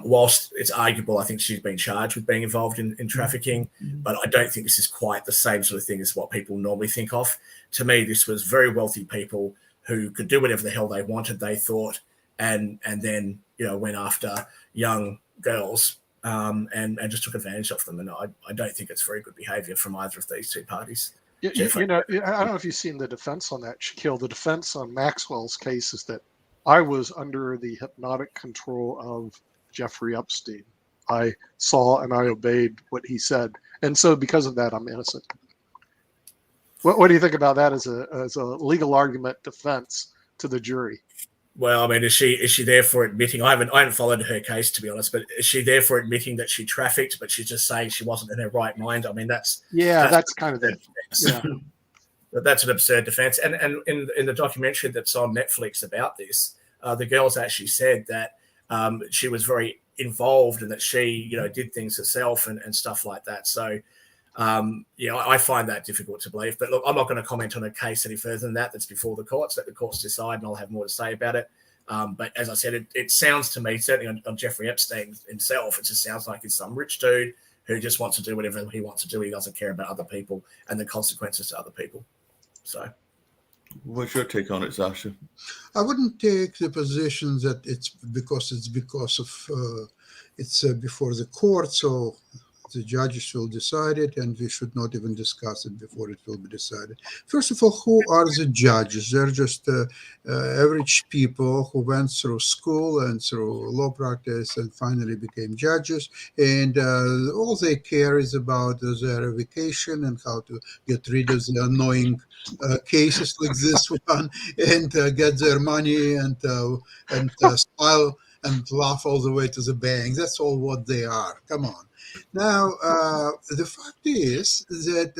whilst it's arguable, I think she's been charged with being involved in trafficking, but I don't think this is quite the same sort of thing as what people normally think of. To me, this was very wealthy people who could do whatever the hell they wanted, they thought, and then went after young girls and just took advantage of them. And I don't think it's very good behaviour from either of these two parties. I don't know if you've seen the defense on that, Shaquille. The defense on Maxwell's case is that I was under the hypnotic control of Jeffrey Epstein. I saw and I obeyed what he said, and so because of that, I'm innocent. What do you think about that as a legal argument defense to the jury? Well, I mean, is she there for admitting? I haven't followed her case, to be honest, but is she there for admitting that she trafficked, but she's just saying she wasn't in her right mind? I mean, that's kind of it. Yeah. That's an absurd defense. And in the documentary that's on Netflix about this, the girls actually said that she was very involved and that she, did things herself and stuff like that. So, I find that difficult to believe. But look, I'm not going to comment on a case any further than that. That's before the courts. Let the courts decide, and I'll have more to say about it. But as I said, it sounds to me, certainly on Jeffrey Epstein himself, it just sounds like he's some rich dude who just wants to do whatever he wants to do. He doesn't care about other people and the consequences to other people. So, what's your take on it, Sasha? I wouldn't take the position that it's because it's before the court, so the judges will decide it, and we should not even discuss it before it will be decided. First of all, who are the judges? They're just average people who went through school and through law practice and finally became judges, and all they care is about their vacation and how to get rid of the annoying cases like this one and get their money and smile and laugh all the way to the bank. That's all what they are. Come on. Now, the fact is that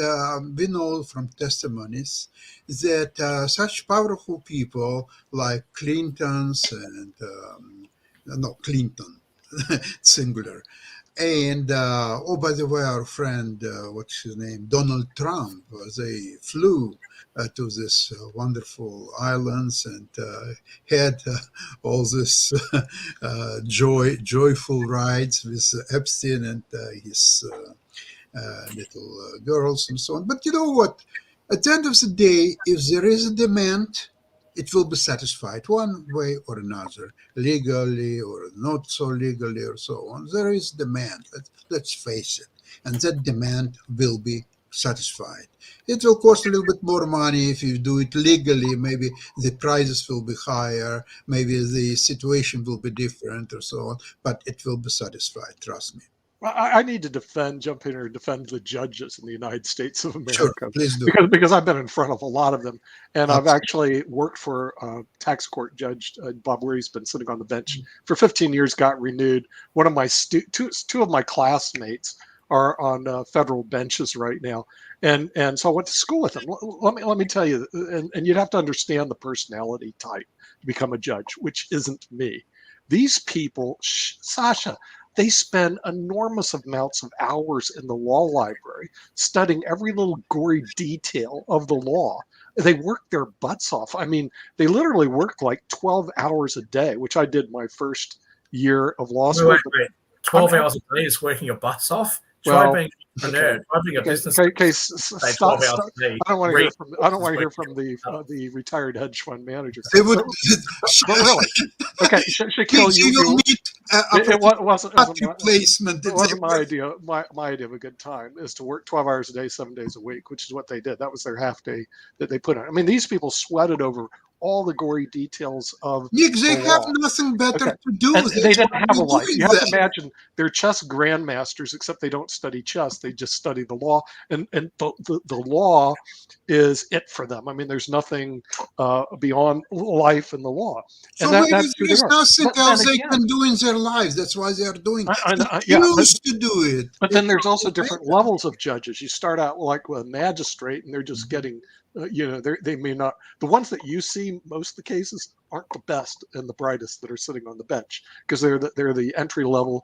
we know from testimonies that such powerful people like Clintons and, Clinton, singular, and, by the way, our friend, what's his name, Donald Trump, they flew to this wonderful islands and had all this joyful rides with Epstein and his little girls and so on. But you know what? At the end of the day, if there is a demand, it will be satisfied one way or another, legally or not so legally or so on. There is demand, let's face it, and that demand will be satisfied. It will cost a little bit more money if you do it legally. Maybe the prices will be higher, maybe the situation will be different or so on, but it will be satisfied, trust me. Well, I need to jump in here and defend the judges in the United States of America. Sure, please do. Because I've been in front of a lot of them, and I've actually worked for a tax court judge, Bob Weary's been sitting on the bench for 15 years, got renewed. One of my two of my classmates are on federal benches right now, and so I went to school with them. Let me tell you, and you'd have to understand the personality type to become a judge, which isn't me. These people, Sasha, they spend enormous amounts of hours in the law library studying every little gory detail of the law. They work their butts off. I mean, they literally work like 12 hours a day, which I did my first year of law school. Wait. 12 hours a day is working your butts off? Try being a nerd. Try being a business. I don't want to hear from the retired hedge fund manager. They would. But really, okay, Shaquille, it wasn't my idea. My idea of a good time is to work 12 hours a day, 7 days a week, which is what they did. That was their half day that they put on. I mean, these people sweated over all the gory details of Nick, they have nothing better to do. They didn't have a life. You have to imagine they're chess grandmasters, except they don't study chess. They just study the law, and the law is it for them. I mean, there's nothing beyond life and the law. So maybe there's nothing else they can do in their lives. That's why they are doing it. Used to do it. But then there's also different levels of judges. You start out like with a magistrate, and they're just getting they may not, the ones that you see most of the cases aren't the best and the brightest that are sitting on the bench, because they're the entry level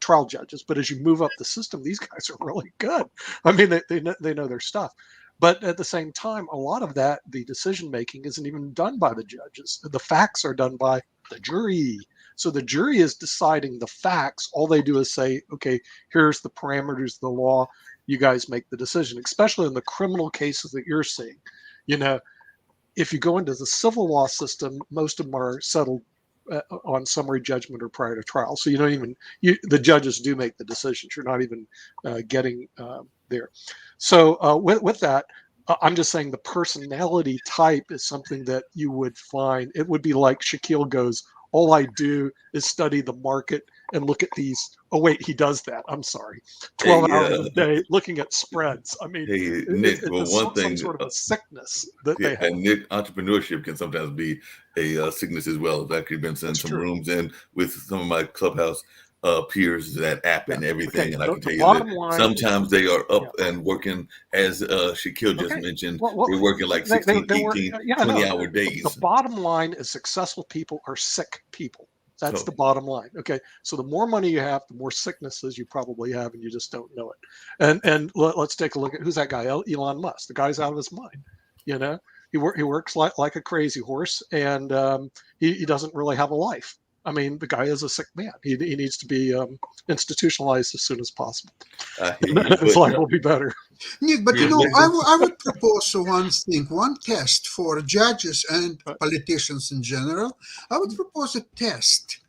trial judges. But as you move up the system, these guys are really good. I mean, they know their stuff. But at the same time, a lot of that, the decision making isn't even done by the judges. The facts are done by the jury. So the jury is deciding the facts. All they do is say, okay, here's the parameters of the law. You guys make the decision, especially in the criminal cases that you're seeing. You know, if you go into the civil law system, most of them are settled on summary judgment or prior to trial. So you don't even, the judges do make the decisions. You're not even getting there. So with that, I'm just saying the personality type is something that you would find. It would be like Shaquille goes, all I do is study the market and look at these. Oh, wait, he does that. I'm sorry. 12 hours a day looking at spreads. I mean, Hey, Nick, well, one some thing, sort of a sickness that yeah, they have. and Nick, entrepreneurship can sometimes be a sickness as well. I've actually been in That's some true. rooms and with some of my clubhouse peers, that app and everything, Okay. and I can tell The you bottom that line sometimes they are up yeah. and working, as Shaquille just Okay. mentioned, Well, they're working like 16, they were, 18, yeah, no. 20-hour The days. bottom line is successful people are sick people. That's So, the bottom line. Okay. So the more money you have, the more sicknesses you probably have, and you just don't know it. And let's take a look at who's that guy, Elon Musk. The guy's out of his mind. You know, he works like a crazy horse, and he doesn't really have a life. I mean, the guy is a sick man. He needs to be institutionalized as soon as possible. I hear And you, his but life will be better. Nick, but yeah, you know, Nick, I would propose one thing, one test for judges and politicians in general. I would propose a test.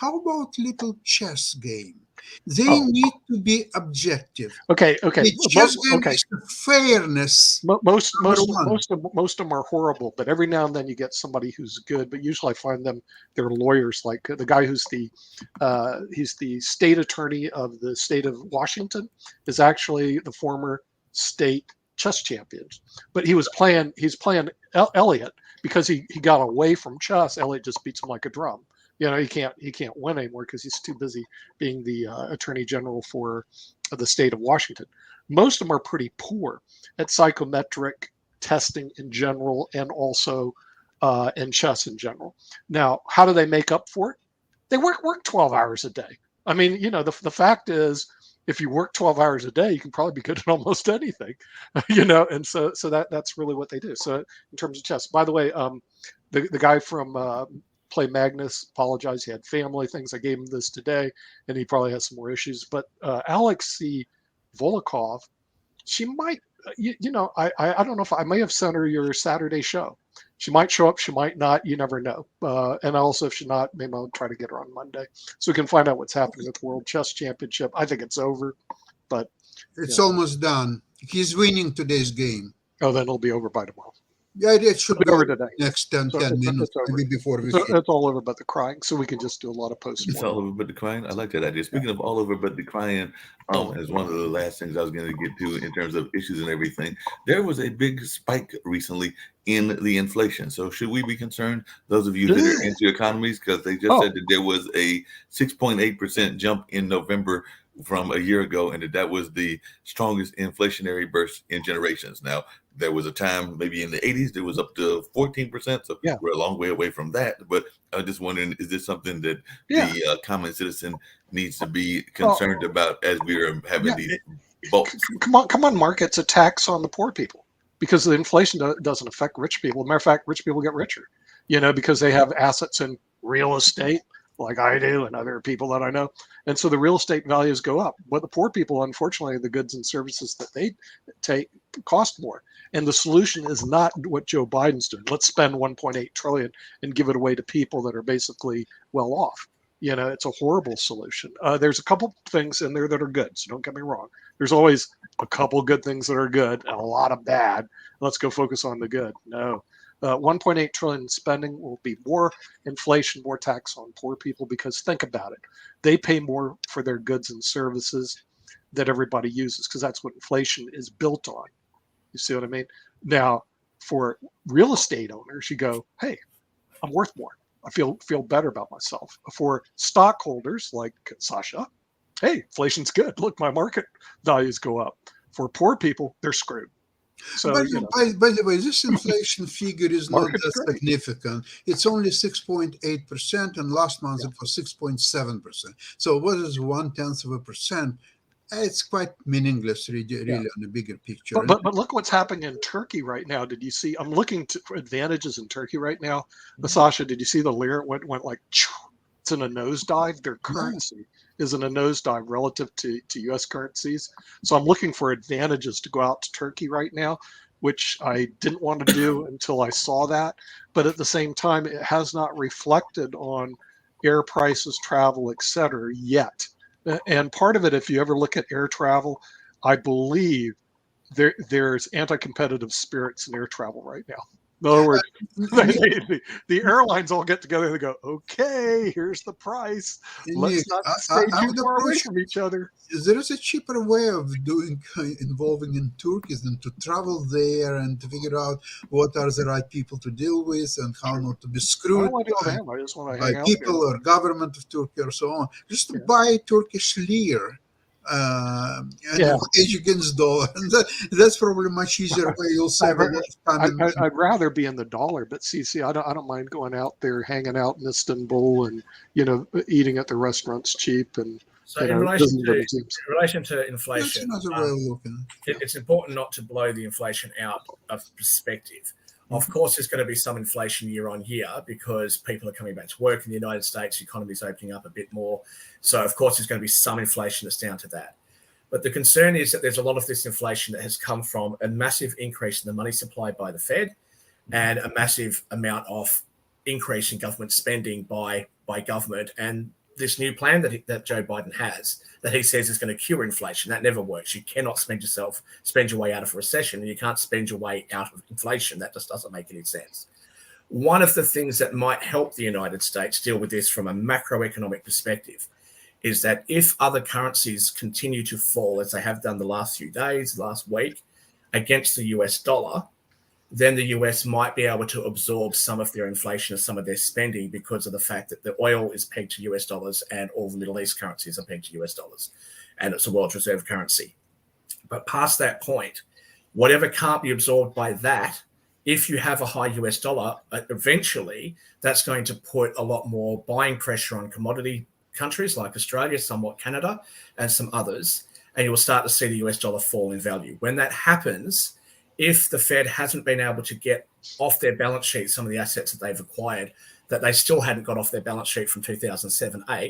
How about little chess game? They Oh, need to be objective. okay. The chess game Okay. is the fairness, Most number most one. most of them are horrible, but every now and then you get somebody who's good. But usually I find them they're lawyers. Like the guy who's he's the state attorney of the state of Washington is actually the former state chess champion. But he's playing Elliot because he got away from chess. Elliot just beats him like a drum. You know, he can't win anymore because he's too busy being the attorney general for the state of Washington. Most of them are pretty poor at psychometric testing in general and also in chess in general. Now, how do they make up for it? They work 12 hours a day. I mean, you know, the fact is, if you work 12 hours a day, you can probably be good at almost anything, you know, and so that's really what they do. So in terms of chess, by the way, the guy from Play Magnus apologized. He had family things. I gave him this today, and he probably has some more issues. But Alex C. Volokov, she might, you know, I don't know if I may have sent her your Saturday show. She might show up, she might not. You never know. And also, if she's not, maybe I'll try to get her on Monday so we can find out what's happening with the World Chess Championship. I think it's over, but It's yeah. almost done. He's winning today's game. Oh, then it'll be over by tomorrow. Yeah, it should It'll be be over today. next 10 So minutes, it's over. maybe before we So finish. it's all over but the crying, so we can just do a lot of post it's all over but the crying. I like that idea. Speaking of all over but the crying, as one of the last things I was going to get to in terms of issues and everything, there was a big spike recently in the inflation. So should we be concerned, those of you that are into economies, because they just said that there was a 6.8% jump in November from a year ago, and that was the strongest inflationary burst in generations. Now, there was a time maybe in the 80s there was up to 14%, so we're a long way away from that. But I'm just wondering, is this something that the common citizen needs to be concerned about as we are having these bolts? Come on, Mark, it's a tax on the poor people because the inflation doesn't affect rich people. Matter of fact, rich people get richer, you know, because they have assets in real estate like I do and other people that I know. And so the real estate values go up. But the poor people, unfortunately, the goods and services that they take cost more. And the solution is not what Joe Biden's doing. Let's spend 1.8 trillion and give it away to people that are basically well off. You know, it's a horrible solution. There's a couple things in there that are good. So don't get me wrong. There's always a couple good things that are good and a lot of bad. Let's go focus on the good. No. 1.8 trillion spending will be more inflation, more tax on poor people, because think about it. They pay more for their goods and services that everybody uses, because that's what inflation is built on. You see what I mean? Now, for real estate owners, you go, hey, I'm worth more. I feel better about myself. For stockholders like Sasha, hey, inflation's good. Look, my market values go up. For poor people, they're screwed. So, By the way, this inflation figure is not Market's that great. significant. It's only 6.8%, and last month it was 6.7%. So what is 0.1%? It's quite meaningless, really, on the bigger picture. But look what's happening in Turkey right now. Did you see? I'm looking for advantages in Turkey right now. Sasha, did you see the lira? It went like, it's in a nosedive. Their currency is in a nosedive relative to U.S. currencies. So I'm looking for advantages to go out to Turkey right now, which I didn't want to do until I saw that. But at the same time, it has not reflected on air prices, travel, etc. yet. And part of it, if you ever look at air travel, I believe there's anti-competitive spirits in air travel right now. In other words, the airlines all get together and they go, okay, here's the price. Let's not stay too far away from each other. There is a cheaper way of involving in Turkey than to travel there and to figure out what are the right people to deal with and how not to be screwed by people or government of Turkey or so on. Just to buy Turkish lira. And hedge against dollar, and that's probably a much easier way. You'll save a lot of time. I'd rather be in the dollar, but see, I don't mind going out there, hanging out in Istanbul, and eating at the restaurants cheap. And so, in relation to inflation, that's another way of looking. It's important not to blow the inflation out of perspective. Of course, there's going to be some inflation year on year because people are coming back to work in the United States. The economy is opening up a bit more. So, of course, there's going to be some inflation that's down to that. But the concern is that there's a lot of this inflation that has come from a massive increase in the money supply by the Fed and a massive amount of increase in government spending by government. And this new plan that Joe Biden has that he says is going to cure inflation, that never works. You cannot spend your way out of a recession, and you can't spend your way out of inflation. That just doesn't make any sense. One of the things that might help the United States deal with this from a macroeconomic perspective is that if other currencies continue to fall, as they have done the last few days, last week, against the US dollar, then the US might be able to absorb some of their inflation and some of their spending because of the fact that the oil is pegged to US dollars and all the Middle East currencies are pegged to US dollars. And it's a world reserve currency. But past that point, whatever can't be absorbed by that, if you have a high US dollar, eventually that's going to put a lot more buying pressure on commodity countries like Australia, somewhat Canada, and some others. And you will start to see the US dollar fall in value. When that happens, if the Fed hasn't been able to get off their balance sheet some of the assets that they've acquired that they still hadn't got off their balance sheet from 2007-8,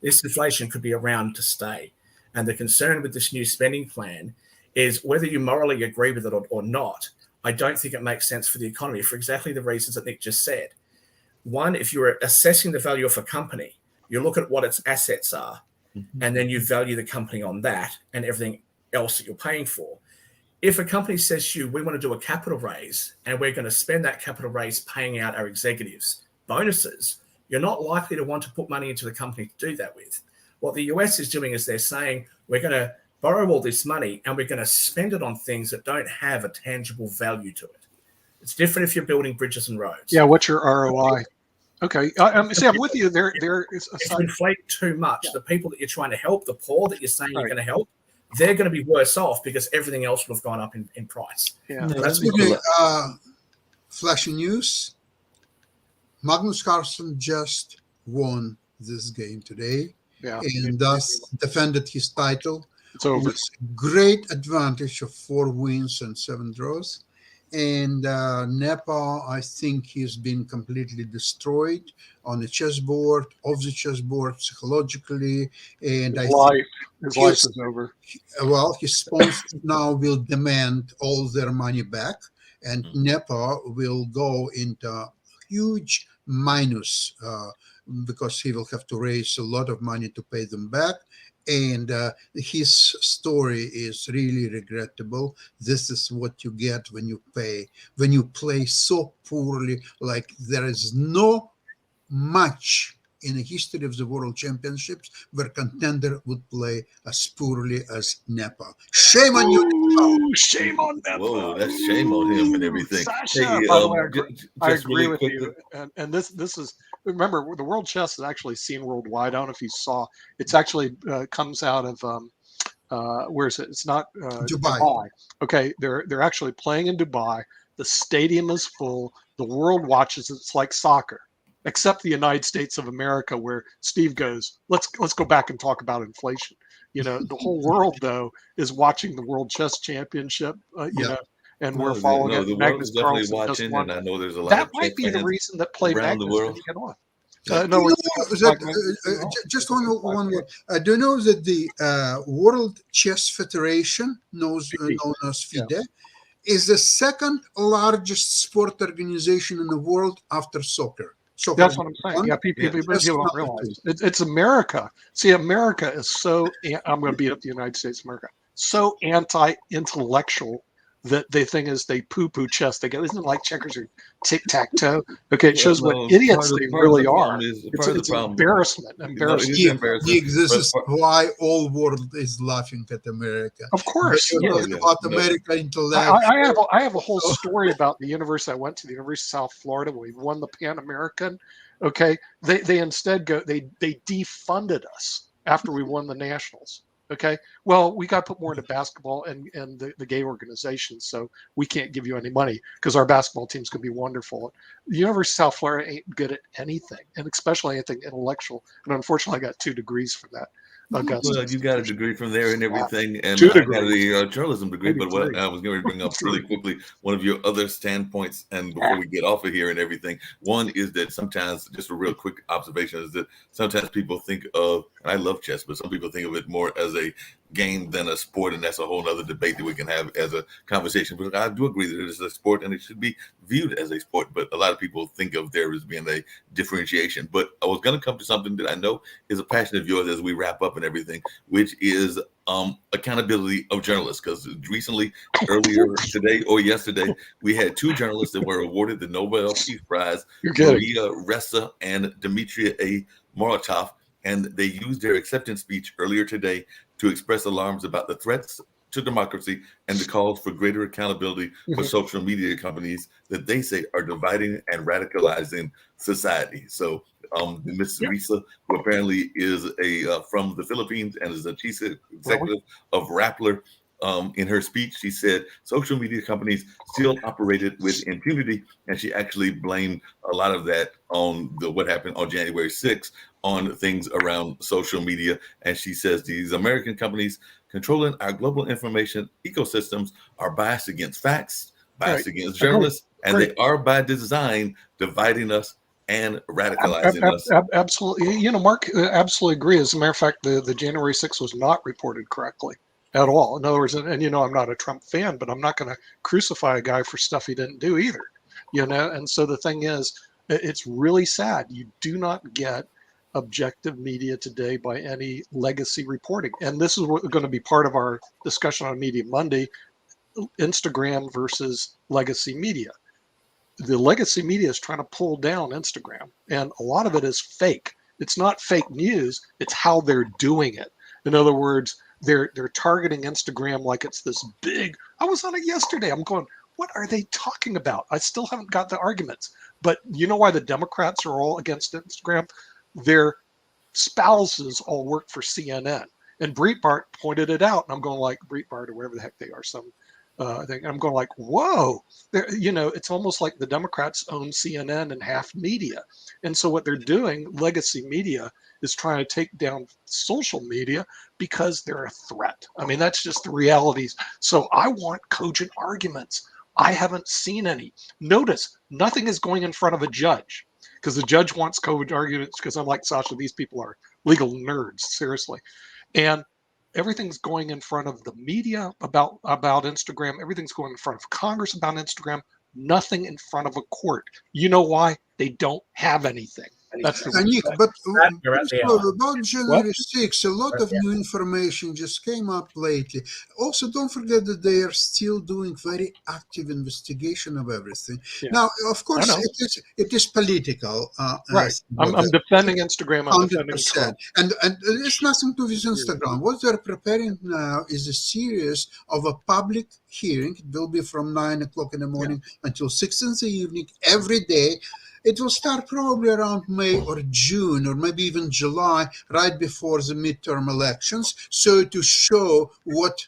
this inflation could be around to stay. And the concern with this new spending plan is whether you morally agree with it or not, I don't think it makes sense for the economy for exactly the reasons that Nick just said. One, if you're assessing the value of a company, you look at what its assets are, and then you value the company on that and everything else that you're paying for. If a company says to you, we want to do a capital raise and we're going to spend that capital raise paying out our executives bonuses, you're not likely to want to put money into the company to do that with. What the US is doing is they're saying, we're going to borrow all this money and we're going to spend it on things that don't have a tangible value to it. It's different if you're building bridges and roads. Yeah, what's your ROI? Okay, I'm with you. There is if you inflate too much, the people that you're trying to help, the poor that you're saying you're going to help, they're going to be worse off because everything else would have gone up in price. Yeah. Flashing news. Magnus Carlsen just won this game today and thus defended his title. It's over. With great advantage of 4 wins and 7 draws. And Nepal, I think he's been completely destroyed on the chessboard, off the chessboard, psychologically. And his life is over. Well, his sponsors now will demand all their money back, and Nepal will go into huge minus because he will have to raise a lot of money to pay them back. And his story is really regrettable. This is what you get when you play so poorly. Like there is no match in the history of the World Championships where contender would play as poorly as Nepal. Shame on you, Nepal. Shame on Nepal. Whoa, that's shame on him and everything. Sasha, I agree with you. And this is, remember, the World Chess is actually seen worldwide. I don't know if you saw, it's actually comes out of where is it? It's not Dubai. Dubai. Okay, they're actually playing in Dubai. The stadium is full. The world watches. It's like soccer, except the United States of America, where Steve goes, let's go back and talk about inflation. The whole world though is watching the World Chess Championship. Yeah. And No, we're following it. the world Magnus is definitely Carlsen just watching, won. and I know there's a lot That of chess might be the fans reason that Play around the Magnus world. didn't get on. Do No, you it's know Black that, Magnus didn't get on. just one word. Do you know that the World Chess Federation, known as Yeah. FIDE, is the second largest sport organization in the world after soccer? That's what I'm saying. One, Yeah, people chess don't number realize two. it's America. See, America is so. I'm going to beat up the United States of America. So anti-intellectual that they think is they poo-poo chess. They go, isn't it like checkers or tic-tac-toe? Okay, it Well, shows what no, idiots they part of really the problem are. is It's embarrassment. it is Steve, embarrassing. Steve, this But is why all world is laughing at America. Of When course, you're yeah. talking about No. America I intellectual. have a whole story about the university I went to, the University of South Florida, when we won the Pan American. Okay, they instead they defunded us after we won the nationals. Okay, well, we got put more into basketball and the gay organizations, so we can't give you any money because our basketball team's going to be wonderful. The University of South Florida ain't good at anything, and especially anything intellectual. And unfortunately, I got 2 degrees from that. Augusta well, you got a institution. degree from there and everything, and 2 I got degrees, a journalism degree. maybe But what 3. I was going to bring up really 3. quickly, one of your other standpoints, and before we get off of here and everything, one is that sometimes, just a real quick observation, is that sometimes people think of, and I love chess, but some people think of it more as a game than a sport, and that's a whole other debate that we can have as a conversation. But I do agree that it is a sport and it should be viewed as a sport, but a lot of people think of there as being a differentiation. But I was going to come to something that I know is a passion of yours as we wrap up and everything, which is accountability of journalists. Because recently, earlier today or yesterday, we had 2 journalists that were awarded the Nobel Peace Prize, You're kidding. Maria Ressa and Dmitry A. Molotov, and they used their acceptance speech earlier today to express alarms about the threats to democracy and the calls for greater accountability for social media companies that they say are dividing and radicalizing society. So Ms. Risa, who apparently is from the Philippines and is the chief executive of Rappler, in her speech, she said social media companies still operated with impunity, and she actually blamed a lot of that on what happened on January 6th on things around social media. And she says these American companies controlling our global information ecosystems are biased against facts, biased against journalists, and they are by design dividing us and radicalizing us. Absolutely. Mark, absolutely agree. As a matter of fact, the January 6th was not reported correctly at all. In other words, and I'm not a Trump fan, but I'm not going to crucify a guy for stuff he didn't do either. And so the thing is, it's really sad. You do not get objective media today by any legacy reporting. And this is going to be part of our discussion on Media Monday, Instagram versus legacy media. The legacy media is trying to pull down Instagram, and a lot of it is fake. It's not fake news, it's how they're doing it. In other words, they're targeting Instagram like it's this big, I was on it yesterday. I'm going, what are they talking about? I still haven't got the arguments. But you know why the Democrats are all against Instagram? Their spouses all work for CNN. And Breitbart pointed it out. And I'm going like, Breitbart or whatever the heck they are, some thing. I'm going like, whoa, it's almost like the Democrats own CNN and half media. And so what they're doing, legacy media, is trying to take down social media because they're a threat. I mean, that's just the realities. So I want cogent arguments. I haven't seen any. Notice nothing is going in front of a judge because the judge wants cogent arguments because unlike Sasha, these people are legal nerds, seriously. And everything's going in front of the media about Instagram. Everything's going in front of Congress about Instagram. Nothing in front of a court. You know why? They don't have anything. That's the Nick, but You're at the also about January 6th, a lot of new information just came up lately. Also, don't forget that they are still doing very active investigation of everything. Yeah. Now, of course, I know. it is political. Right. I'm defending Instagram. I'm defending 100%. Trump. And it's nothing to do with Instagram. What they're preparing now is a series of a public hearing. It will be from 9 o'clock in the morning until 6 in the evening every day. It will start probably around May or June or maybe even July, right before the midterm elections. So to show what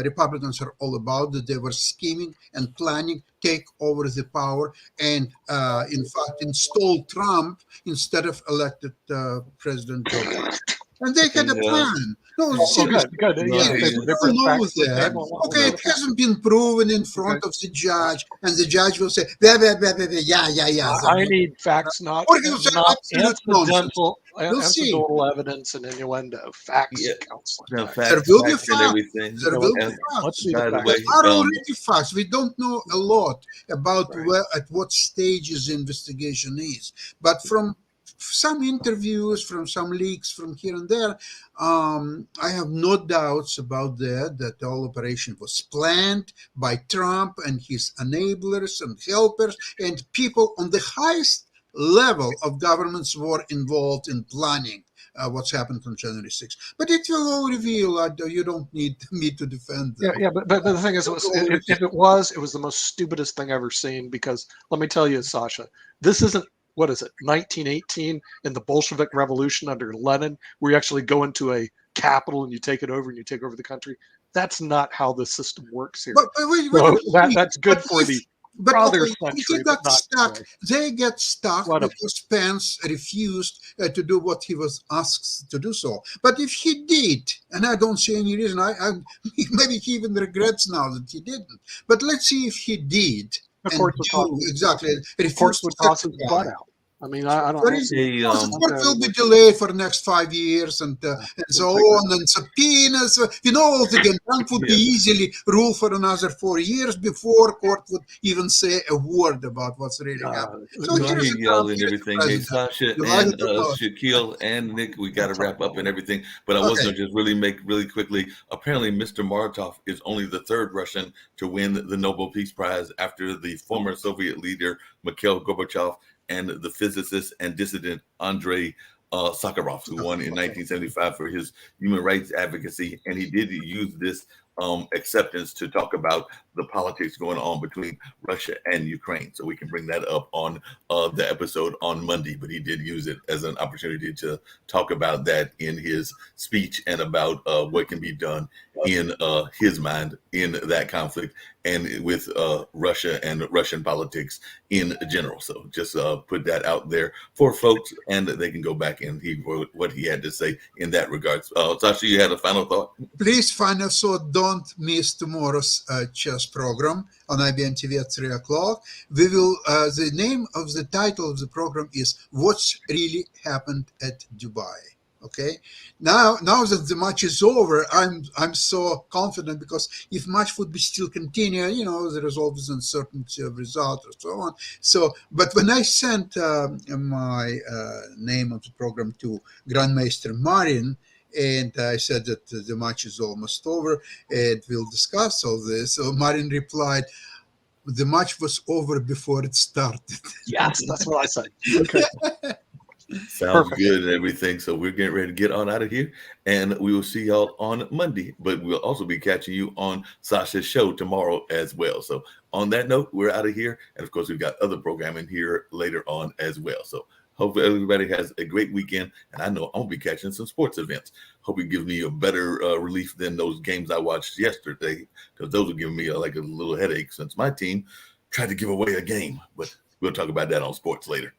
Republicans are all about, that they were scheming and planning, take over the power, and in fact install Trump instead of elected President Joe Biden. And they had a plan. No, Well, seriously. good. No, Yeah, I hear Yes, there's we you. all different know facts to the that. table. Okay, it hasn't been proven in front of the judge, and the judge will say, "Blah, blah, blah, blah, blah, yeah, yeah, yeah." I need facts, not Or he'll say absolute nonsense. We'll see. incidental evidence and innuendo. Facts, Yeah, counseling. no, Facts. There facts, will be facts, and facts. everything. There will be And Let's facts. see the by the facts. way, There are already facts. We don't know a lot about Right. at what stages the investigation is. But from some interviews, from some leaks from here and there, I have no doubts about that the whole operation was planned by Trump and his enablers and helpers, and people on the highest level of governments were involved in planning what's happened on January 6th. But it will all reveal. You don't need me to defend them. Yeah. But the thing is, if it was the most stupidest thing I've ever seen. Because let me tell you, Sasha, this isn't, what is it, 1918 in the Bolshevik Revolution under Lenin, where you actually go into a capital and you take it over and you take over the country. That's not how the system works here. But wait, So that's good for the But other okay, if century, he but got not stuck, today. they get stuck What a- because Pence refused to do what he was asked to do so. But if he did, and I don't see any reason, maybe he even regrets now that he didn't. But let's see if he did The and courts would toss do his exactly refuse courts to would toss his testify. butt out. I mean, I don't Sorry? see. hey, No, the court will be delayed for the next 5 years and so on, and subpoenas. You know, again, Trump would be easily ruled for another 4 years before court would even say a word about what's really happening. So no, I here's hear the y'all Trump, and here's the everything. Hey, president. Sasha Divided and the power. Shaquille and Nick, we got to wrap up and everything. But I was Okay. going to just really make really quickly. Apparently, Mr. Martov is only the third Russian to win the Nobel Peace Prize after the former Soviet leader Mikhail Gorbachev and the physicist and dissident Andrei Sakharov, who won in 1975 for his human rights advocacy. And he did use this acceptance to talk about the politics going on between Russia and Ukraine. So we can bring that up on the episode on Monday. But he did use it as an opportunity to talk about that in his speech and about what can be done in his mind in that conflict and with Russia and Russian politics in general. So just put that out there for folks, and they can go back and he wrote what he had to say in that regards. Sasha, you had a final thought? Please final thought, don't miss tomorrow's chess program on IBN TV at 3 o'clock. We will, the name of the title of the program is What's Really Happened at Dubai. Okay. Now that the match is over, I'm so confident, because if match would be still continue, you know, there is always uncertainty of result or so on. So, but when I sent my name of the program to Grandmaster Marin, and I said that the match is almost over and we'll discuss all this, so Marin replied, the match was over before it started. Yes, that's what I said. Okay. Sounds Perfect. good and everything. So we're getting ready to get on out of here, and we will see y'all on Monday. But we'll also be catching you on Sasha's show tomorrow as well. So on that note, we're out of here, and of course we've got other programming here later on as well. So hope everybody has a great weekend, and I know I'm gonna be catching some sports events. Hope it gives me a better relief than those games I watched yesterday, because those are giving me like a little headache since my team tried to give away a game. But we'll talk about that on sports later.